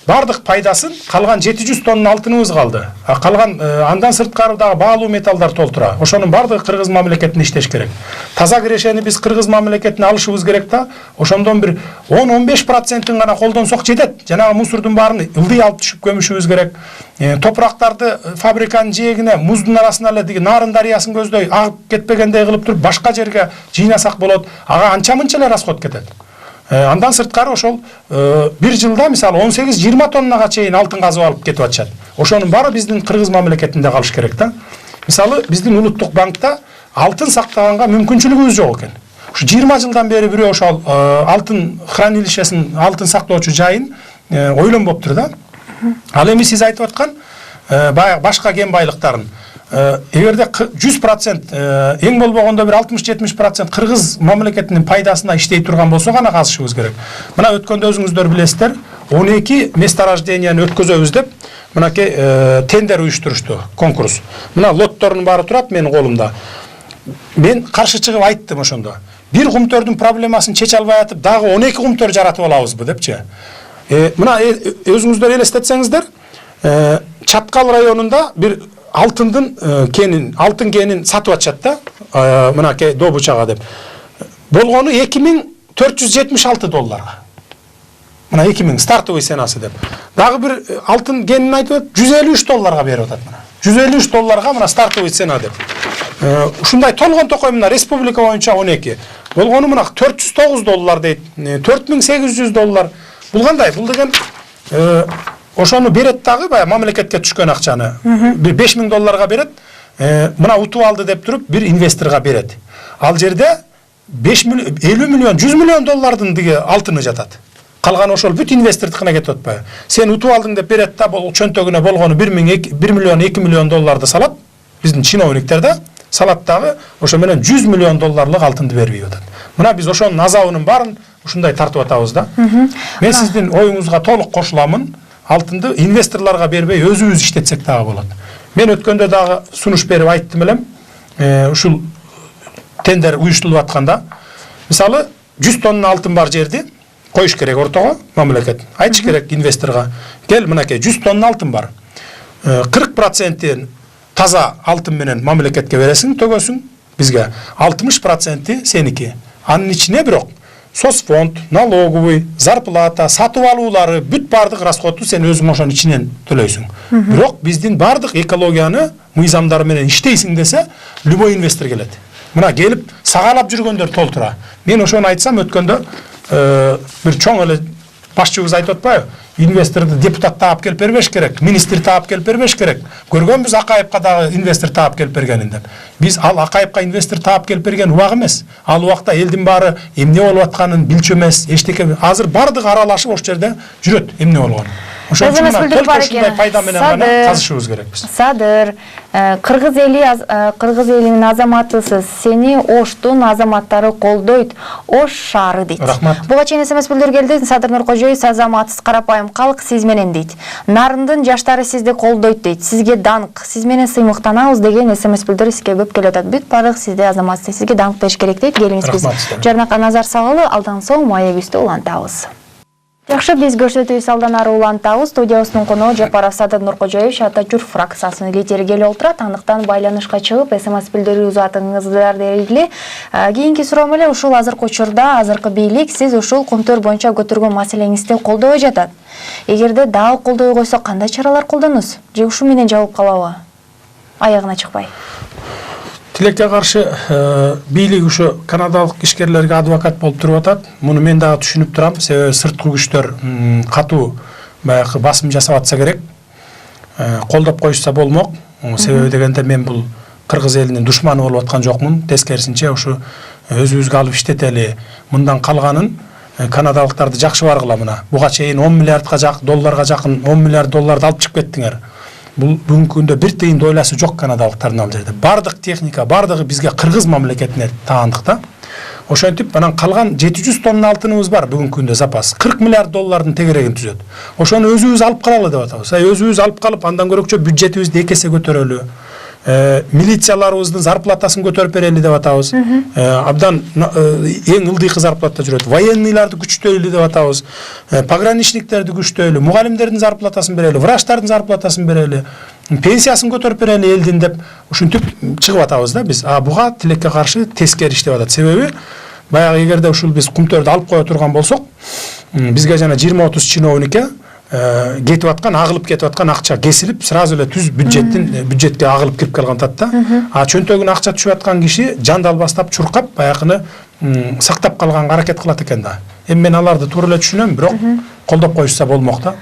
[SPEAKER 2] бардык пайдасын калган 700 тонна алтыныбыз калды. Калган андан сырткары дагы баалуу металлдар толтура. Ошонун бардыгы кыргыз мамлекетине иштеш керек. Таза кирешени биз кыргыз мамлекетине алышыбыз керек да. Ошондон бир 10-15% гана колдонсок жетет. Жанагы мусордун баарын ылдый алып түшүп көмүшүбүз керек. Топурактарды фабриканын жээгине муздун арасына эле диги Нарын дарыясын көздөй агып кетпегендей кылып туруп башка жерге жыйнасак болот. Ага анча-мынча эле расход кетет. Андан сырткары ошол бир жылда мисалы 18-20 тоннага чейин алтын казып алып кетип атышат. Ошонун баары биздин кыргыз мамлекетинде калыш керек да. Мисалы биздин улуттук банкта алтын сактаганга мүмкүнчүлүгүбүз жок экен. Ушу 20 жылдан бери бирөө ошол алтын хранилищесин, алтын сактоочу жайын ойлонбоптур да. Ал эми сиз айтып аткан баягы башка кен байлыктарын эгерде 100% эң болбогондо бир 60-70% кыргыз мамлекетинин пайдасына иштей турган болсо гана казышыбыз керек. Мына өткөндө өзүңүздөр билесиздер, 12 месторожденияны өткөзөбүз деп мынакей тендер уюштурушту, конкурс. Мына лоттордун баары турат менин колумда. Мен каршы чыгып айттым ошондо. Бир кумтөрдүн проблемасын чече албай атып, дагы 12 кумтөр жаратып алабызбы депчи. Мына өзүңүздөр элестетсеңиздер, Чаткал районунда бир алтын кенин сатып атышат да, мынакей добычага деп. Болгону $2476. Мына 2000 стартовый ценасы деп. Дагы бир алтын кенин айтып $153 берип атат мына. $153 мына стартовый цена деп. Ушундай толгон токой мына республика боюнча 12. Болгону мына $409 дейт. $4800. Бул кандай? Бул деген ошону берет дагы баягы мамлекетке түшкөн акчаны $5000 берет. Мына утуп алды деп туруп бир инвесторго берет. Ал жерде 50 миллион, 100 миллион доллардын диги алтыны жатат. Калган ошол бүт инвестордукуна кетип атпайбы? Сен утуп алдың деп берет да, бул чөнтөгүнө болгону 1 миллион, 2 миллион долларды салат. Биздин чиновниктер да салат дагы ошо менен 100 миллион долларлык алтынды бербей атат. Мына биз ошонун азабынын баарын ушундай тартып атабыз да. Мен сиздин оюңузга толук кошуламын. Алтынды инвесторлорго бербей өзүбүз иштетсек дагы болот. Мен өткөндө дагы сунуш берип айттым элем. Ушул тендер уюштурулуп атканда, мисалы 100 тонна алтын бар жерди коюш керек ортого мамлекет. Айтыш керек инвесторго. Кел мынакей 100 тонна алтын бар. 40% таза алтын менен мамлекетке бересиң, төгөсүң бизге. 60% сеники. Анын ичине бирок соцфонд, налоговый, зарплата, сатып алуулары, бүт бардык расходду сен өзүң ошонун ичинен төлөйсүң. Бирок биздин бардык экологияны мыйзамдары менен иштейсиң десе, любой инвестор келет. Мына келип сагалап жүргөндөр толтура. Мен ошону айтсам өткөндө бир чоң эле башчыбыз айтып атпайбы? Инвесторду депутат таап келип бербеш керек, министр таап келип бербеш керек. Көргөнбүз Акаевка дагы инвестор таап келип бергенин деп. Биз ал Акаевка инвестор таап келип берген убак эмес. Ал убакта элдин баары эмне болуп атканын билчү эмес, эчтеке. Азыр бардыгы аралашып ош жерде жүрөт эмне болгонун. Ошон үчүн ушундай пайда менен гана казышыбыз керек биз.
[SPEAKER 1] Садыр, Кыргыз элинин азаматысыз, сени Оштун азаматтары колдойт, Ош шаары дейт. Буга чейин СМС билдирген Садыр Нуркожоев азаматсыз карапайым калк сиз менен дейт. Нарындын жаштары сизди колдойт дейт. Сизге даңк, сиз менен сыймыктанабыз деген СМС билдирүү сизге көп келип атат. Бүт бардык сизде азаматсыз, сизге даңк бериш керек дейт. Келиңиз биз жарнакка назар салалы, алдан соң маегибизди улантабыз. Жакшы, биз көрсөтүүбүз алдан ары улантабыз. Студиябыздын коногу Жапаров Садыр Нуркожоев Ата Жур фракциясынын лидери келип отурат. Андыктан байланышка чыгып, СМС билдирүү uzатыңыздар дейли. Кийинки суроом эле ушул азыркы учурда азыркы бийлик сиз ушул Кумтөр боюнча көтөргөн маселеңизди колдобой жатат. Эгерде дагы колдой койсо кандай чаралар колдоносуз? Же ушу менен жабып калабы? Аягына чыкпай.
[SPEAKER 2] Тилекке каршы бийлик ушу канадалык ишкерлерге адвокат болуп туруп атат. Муну мен дагы түшүнүп турам. Себеби сырткы күчтөр катуу баягы басым жасап атса керек. Колдоп коюшса болмок. Себеби дегенде мен бул кыргыз элинин душманы болуп аткан жокмун. Тескерисинче ушу өзүбүзгө алып иштетели. Мындан калганын канадалыктарды жакшы баргыла мына. Буга чейин 10 миллиардга долларга жакын 10 миллиард долларды алып чыгып кеттиңер. Бул бүгүнкү күндө бир тыйын дойласы жок канадалыктардын ал жерде. Бардык техника, бардыгы бизге кыргыз мамлекетине таандык да. Ошентип анан калган 700 тонна алтыныбыз бар бүгүнкү күндө запас. 40 миллиард доллардын тегерегин түзөт. Ошону өзүбүз алып калалы деп атабыз. Өзүбүз алып калып андан көрөкчө бюджетибизди 2 эсе көтөрөлү. Милицияларыбыздын зарплатасын көтөрүп берели деп атабыз. Абдан эң ылдыйкы зарплата жүрөт. Военныйларды күчтөйлү деп атабыз. Пограничниктерди күчтөйлү, мугалимдердин зарплатасын берели, врачтардын зарплатасын берели, пенсиясын көтөрүп берели элдин деп ушинтип чыгып атабыз да биз. Буга тилекке каршы тескери иштеп атат. Себеби баягы эгерде ушул биз Кумтөрдү алып кое турган болсок, бизге жана 20-30 чиновникке кетип аткан, агылып кетип аткан акча кесилип, сразу эле түз бюджетке агылып кирип калган татта. Чөнтөгүнө акча түшүп аткан киши жандал бастап чуркап, баягыны сактап калганга аракет кылат экен да. Эми мен аларды туура эле түшүнөм, бирок колдоп коюшса болмок да.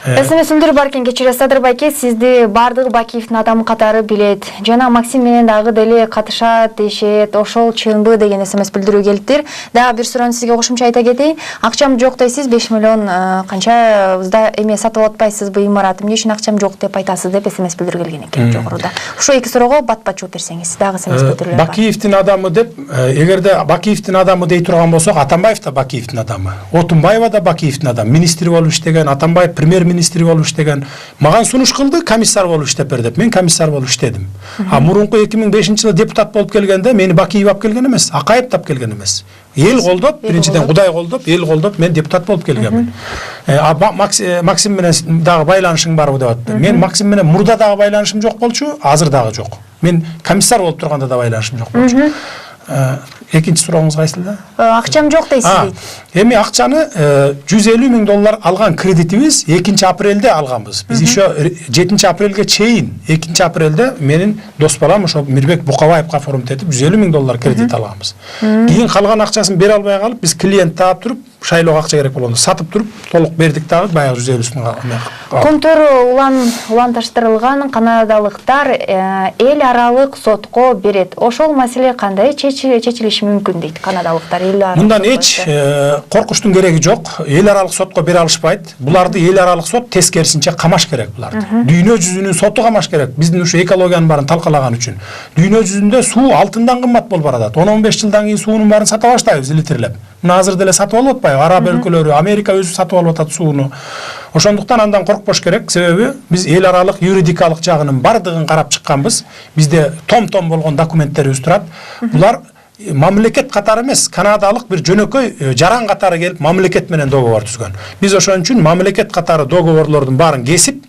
[SPEAKER 1] СМС билдирүү бар экен, кечире Садыр байке, сизди бардыгы Бакиевдин адамы катары билет. Жана Максим менен дагы деле катышат, дешет, ошол чынбы деген СМС билдирүү келиптир. Дагы бир суроону сизге кошумча айта кетейин. Акчам жок дейсиз, 5 миллион канча эме сатып атпайсызбы имарат, эмне үчүн акчам жок деп айтасыз деп СМС билдирүү келген экен жогоруда. Ушул эки суроого бат-бат жооп берсеңиз, дагы СМС билдирүү бар.
[SPEAKER 2] Бакиевдин адамы деп, эгерде Бакиевдин адамы дей турган болсок, Атамбаев да Бакиевдин адамы. Отунбаева да Бакиевдин адамы. Министр болуп иштеген, Атамбаев премьер-министр болуп иштеген. Маған сунуш кылды, комиссар болуп иштеп бер деп. Мен комиссар болуп иштедим. Мурунку 2005-жылы депутат болуп келгенде мени Бакиев алып келген эмес, Акаев тап келген эмес. Эл колдоп, биринчиден Кудай колдоп, эл колдоп мен депутат болуп келгенмин. Максим менен дагы байланышың барбы деп атты. Мен Максим менен мурда дагы байланышым жок болчу, азыр дагы жок. Мен комиссар болуп турганда да байланышым жок болчу. Экинчи сурооңуз кайсыл?
[SPEAKER 1] Акчам жок дейсиз дейт.
[SPEAKER 2] Эми акчаны $150,000 алган кредитибиз 2 апрелде алганбыз. Биз еще 7 апрелге чейин 2 апрелде менин дос балам ошо Мирбек Букабаевга форумт этип $150,000 кредит алганбыз. Кийин калган акчасын бере албай калып, биз клиент таап туруп, шайлоого акча керек болгондо сатып туруп, толук бердик дагы баягы 150,000
[SPEAKER 1] Контур уланташтырылган канадалыктар эл аралык сотко берет. Ошол маселе кандай чечилиши мүмкүн дейт канадалыктар эл аралык.
[SPEAKER 2] Мындан эч коркуштун кереги жок. Эл аралык сотко бере алышпайт. Буларды эл аралык сот тескерисинче камаш керек буларды. Дүйнө жүзүнүн соту камаш керек. Биздин ушу экологиянын баарын талкалаган үчүн. Дүйнө жүзүндө суу алтындан кымбат болуп баратат. 10-15 жылдан кийин суунун баарын сата баштайбыз литрлеп. Мына азыр деле сатып алып атпайбы? Араб өлкөлөрү, Америка өзү сатып алып атат сууну. Ошондуктан андан коркпош керек. Себеби биз эл аралык юридикалык жагынын бардыгын карап чыкканбыз. Бизде том болгон документтерибиз турат. Булар мамлекет катары эмес, канадалык бир жөнөкөй жаран катары келип мамлекет менен договор түзгөн. Биз ошон үчүн мамлекет катары договорлордун баарын кесип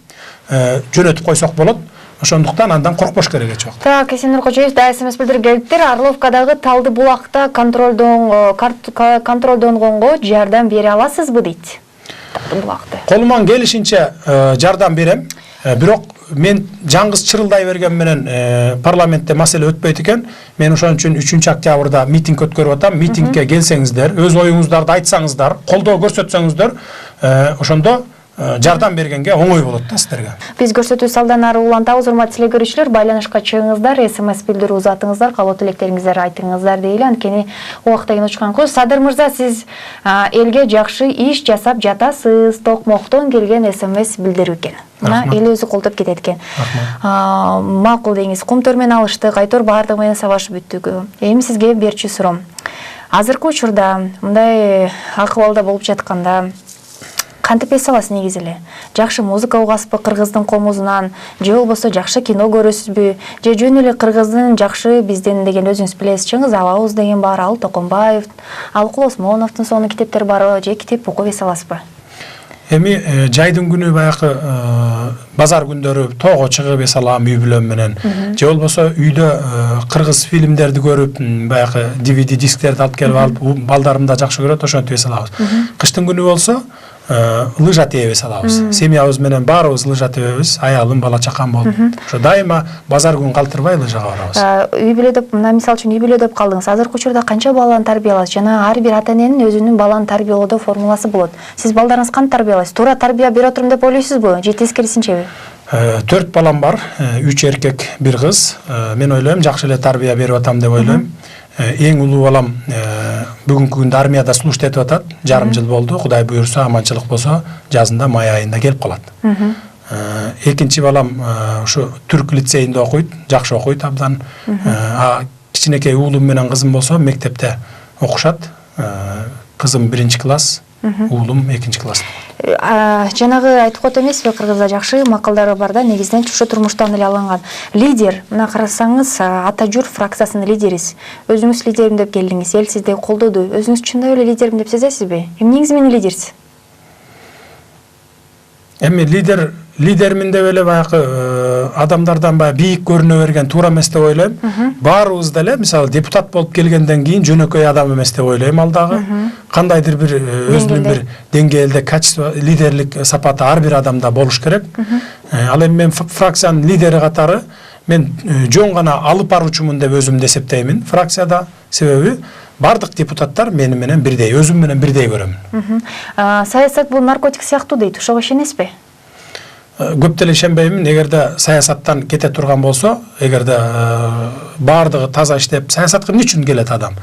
[SPEAKER 2] жөнөтүп койсок болот. Ошондуктан андан коркпош кереги жок.
[SPEAKER 1] Так, Эсенур Кожоев да СМС билдирип келиптир. Орловкадагы Талды булакта контролдонгонго жардам бере аласызбы дейт. Талды булакты.
[SPEAKER 2] Колуман келишинче жардам берем. Бирок мен жаңгыз чырылдай берген менен парламентте маселе өтпөйт экен. Мен ошон үчүн 3-октябрда митинг өткөрүп атам. Митингге келсеңиздер, өз оюңуздарды айтсаңыздар, колдоо көрсөтсөңүздөр, ошондо жардам бергенге оңой болот да сиздерге.
[SPEAKER 1] Биз көрсөтүү салдан ары улантабыз, урматтуу теле көрүүчүлөр, байланышка чыгыңыздар, СМС билдирүү узатыңыздар, калуу тилектериңиздерди айтыңыздар дейли. Анткени убактыгын учкан коз. Садыр мырза, сиз элге жакшы иш жасап жатасыз. Токмоктон келген СМС билдирүү экен. Мына эл өзү колдоп кетет экен. Макул деңиз. Кумтөр менен алыштык, Айтор баардыгы менен сабашып бүттүк. Эми сизге берчү суроом. Азыркы учурда мындай акыбалда болуп жатканда кантип эс аласыз негизи эле? Жакшы музыка угасызбы кыргыздын комузунан, же болбосо жакшы кино көрөсүзбү, же жөн эле кыргыздын жакшы бизден деген өзүңүз билесиз, Чыңгыз Абабыз деген бар, Ал Токомбаев, Алкул Осмоновдун сонун китептери бар, же китеп окуп эс аласызбы?
[SPEAKER 2] Эми жайдын күнү баягы базар күндөрү тоого чыгып эс алам үй бүлөм менен. Же болбосо үйдө кыргыз фильмдерди көрүп, баягы DVD дисктерди алып келип алып, балдарым да жакшы көрөт, ошентип эс алабыз. Кыштын күнү болсо лыжа тееп эс алабыз. Семьябыз менен баарыбыз лыжа тебебиз, аялым, бала чакам болуп. Ошо дайыма базар күн калтырбай лыжага барабыз.
[SPEAKER 1] Үй бүлө деп, мына мисал үчүн үй бүлө деп калдыңыз. Азыркы учурда канча баланы тарбиялайсыз? Жана ар бир ата эненин өзүнүн баланы тарбиялоодо формуласы болот. Сиз балдарыңызды кантип тарбиялайсыз? Туура тарбия бере турум деп ойлойсузбу? Же тескерисинчеби?
[SPEAKER 2] 4 балам бар, 3 эркек, 1 кыз. Мен ойлойм, жакшы эле тарбия берип атам деп ойлойм. Эң улуу балам бүгүнкү күндө армияда служба этип атат. Жарым жыл болду. Кудай буйрса, аманчылык болсо, жазында май айында келип калат. Экинчи балам ушу түрк лицейинде окуйт, жакшы окуйт абдан. Кичинекей уулум менен кызым болсо мектепте окушат. Кызым 1-класс, уулум 2-класс.
[SPEAKER 1] Жанагы айтып коет эмеспи, кыргызда жакшы макалдары бар да, негизинен ушу турмуштан эле алынган. Лидер, мына карасаңыз, Атажур фракциясынын лидерисиз. Өзүңүз лидерим деп келдиңиз, эл сизди колдоду. Өзүңүз чындап эле лидерим деп сезесизби? Эмнеңиз менен лидерсиз?
[SPEAKER 2] Эми лидермин деп эле баягы адамдардан баягы бийик көрүнө берген туура эмес деп ойлойм. Баарыбыз деле, мисалы, депутат болуп келгенден кийин жөнөкөй адам эмес деп ойлойм ал дагы. Кандайдыр бир өзүнүн бир деңгээлде качество, лидерлик сапаты ар бир адамда болуш керек. Ал эми мен фракциянын лидери катары мен жөн гана алып баруучумун деп өзүмдү эсептеймин фракцияда. Себеби бардык депутаттар мени менен бирдей, өзүм менен бирдей көрөм.
[SPEAKER 1] Саясат бул наркотик сыяктуу дейт. Ошого ишенесизби?
[SPEAKER 2] Көп деле ишенбеймин. Эгерде саясаттан кете турган болсо, эгерде бардыгы таза иштеп, саясатка эмне үчүн келет адам?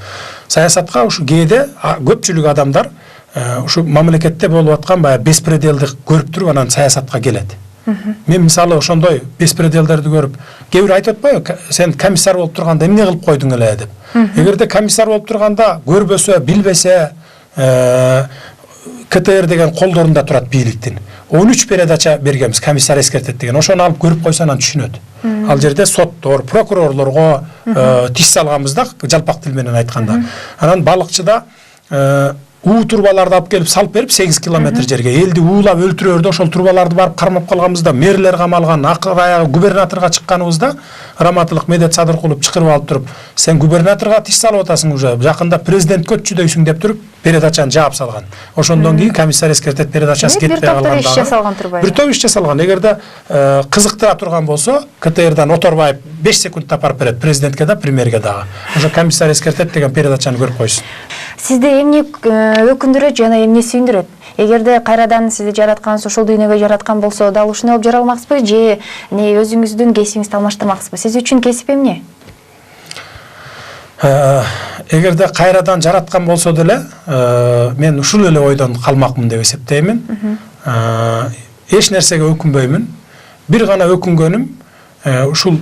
[SPEAKER 2] Саясатка ушу кээде көпчүлүк адамдар ушу мамлекетте болуп аткан баягы беспределди көрүп туруп анан саясатка келет. Мен мисалы ошондой беспределдерди көрүп, кээ бир айтып атпайбы, сен комиссар болуп турганда эмне кылып койдуң эле деп. Эгерде комиссар болуп турганда көрбөсө, билбесе, КТР деген колдорунда турат бийликтин. 13 передача бергенбиз, комиссар эскертет деген. Ошону алып көрүп койсо анан түшүнөт. Ал жерде соттор, прокурорлорго тиш салганбыз да, жалпак тил менен айтканда. Анан балыкчыда уу турбаларды алып келип салып берип 8 километр жерге элди уулап өлтүрөөрдө ошол турбаларды барып кармап калганбызда мэрлер камалган, акыр аягы губернаторго чыкканыбызда Раматылык Медет Садыркулов чакырып алып туруп, сен губернаторго тиш салып атасың уже, жакында президентке өтчүдөйсүң деп туруп, передачаны жаап салган. Ошондон кийин комиссар эскертет передачасы кетпей калган. Бир топ иш жасалган. Эгерде кызыктыра турган болсо, КТРдан Оторбаев 5 секундта апарып берет президентке да, премьерге дагы. Ошо комиссар эскертет деген передачаны көрүп койсун.
[SPEAKER 1] Сизди эмне өкүндүрөт жана эмне сүйүндүрөт? Эгерде кайрадан сизди жараткан, ошол дүйнөгө жараткан болсо, дал ушуну алып жаралмаксызбы же өзүңүздүн кесибиңизди алмаштырмаксызбы? Сиз үчүн кесип эмне?
[SPEAKER 2] Эгерде кайрадан жараткан болсо деле, мен ушул эле ойдон калмакмын деп эсептеймин. Эч нерсеге өкүнбөймүн. Бир гана өкүнгөнүм, ушул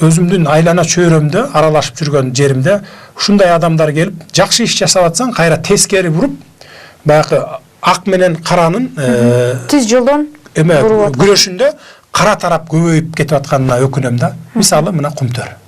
[SPEAKER 2] өзүмдүн айлана чөйрөмдө аралашып жүргөн жеримде ушундай адамдар келип, жакшы иш жасап атсаң, кайра тескери буруп, баягы ак менен каранын
[SPEAKER 1] түз жолдон
[SPEAKER 2] күрөшүндө кара тарап көбөйүп кетип атканына өкүнөм да. Мисалы, мына Кумтөр.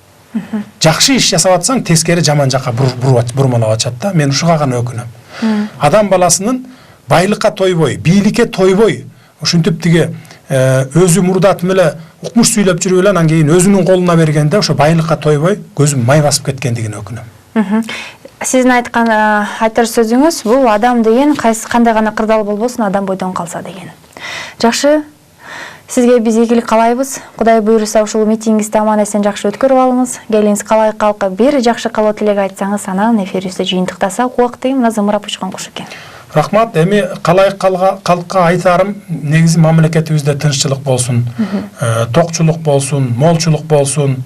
[SPEAKER 2] Жакшы иш жасап атсаң, тескери жаман жака бурмалап атат да. Мен ушуга гана өкүнөм. Адам баласынын байлыкка тойбой, бийликке тойбой, ушинтип тиги өзү мурдатым эле укмуш сүйлөп жүрүп эле анан кийин өзүнүн колуна бергенде ошо байлыкка тойбой, көзүм май басып кеткендигине өкүнөм.
[SPEAKER 1] Сиздин айтар сөзүңүз бул адам деген кандай гана кырдаал болбосун адам бойдон калса деген. Жакшы. Сизге биз ийгилик каалайбыз. Кудай буйруса ушул митингиңизди аман эсен жакшы өткөрүп алыңыз. Келиңиз калай калкка бир жакшы калоо тилек айтсаңыз, анан эфирибизди жыйынтыктасак, убакыт мына зымырап учкан куш экен.
[SPEAKER 2] Рахмат. Эми калай калкка айтарым, негизи мамлекетибизде тынччылык болсун, токчулук болсун, молчулук болсун,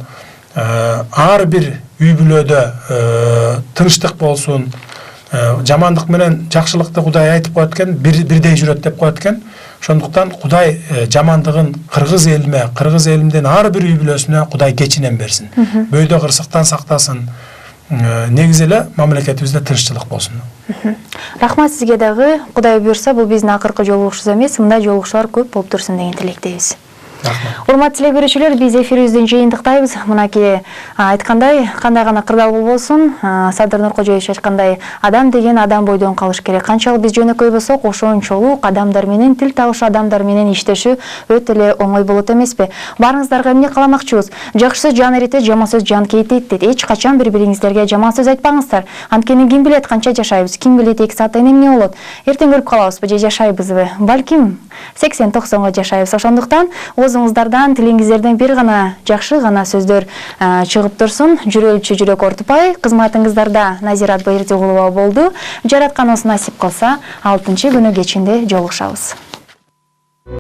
[SPEAKER 2] ар бир үй бүлөдө тынчтык болсун, жамандык менен жакшылыкты Кудай айтып коет экен, бирдей жүрөт деп коет экен. Ошондуктан Кудай жамандыгын кыргыз элимден ар бир үй бүлөсүнө Кудай кечинен берсин. Бөйдө кырсыктан сактасын. Негизи эле мамлекетибизде тынччылык болсун.
[SPEAKER 1] Рахмат сизге дагы. Кудай буйруса, бул биздин акыркы жолугушуубуз эмес, мындай жолугушуулар көп болуп турсун деген тилектейбиз. Урматтуу теле көрүүчүлөр, биз эфирибизди жыйынтыктайбыз. Мынакей айткандай, кандай гана кырдаал болбосун, Садыр Нуркожоевич айткандай, адам деген адам бойдон калыш керек. Канчалык биз жөнөкөй болсок, ошончолук адамдар менен тил табышуу, адамдар менен иштешүү өтө эле оңой болот эмеспи? Барыңыздарга эмне каламакчыбыз? Жакшы сөз жан эритет, жаман сөз жан кейтейт дейт. Эч качан бири-бириңиздерге жаман сөз айтпаңыздар. Анткени ким билет канча жашайбыз, ким билет 2 сааттан эмне болот? Эртең көрүп калабызбы же жашайбызбы? Балким 80-90 жашайбыз. Ошондуктан өзүңүздардан тилиңиздерден бир гана жакшы гана сөздөр чыгып турсун. Жүрөлчү жүрөк ортупай, кызматыңыздарда Назират Байырдыгулова болду. Жаратканыбыз насип кылса, 6-күнү кечинде жолугушабыз.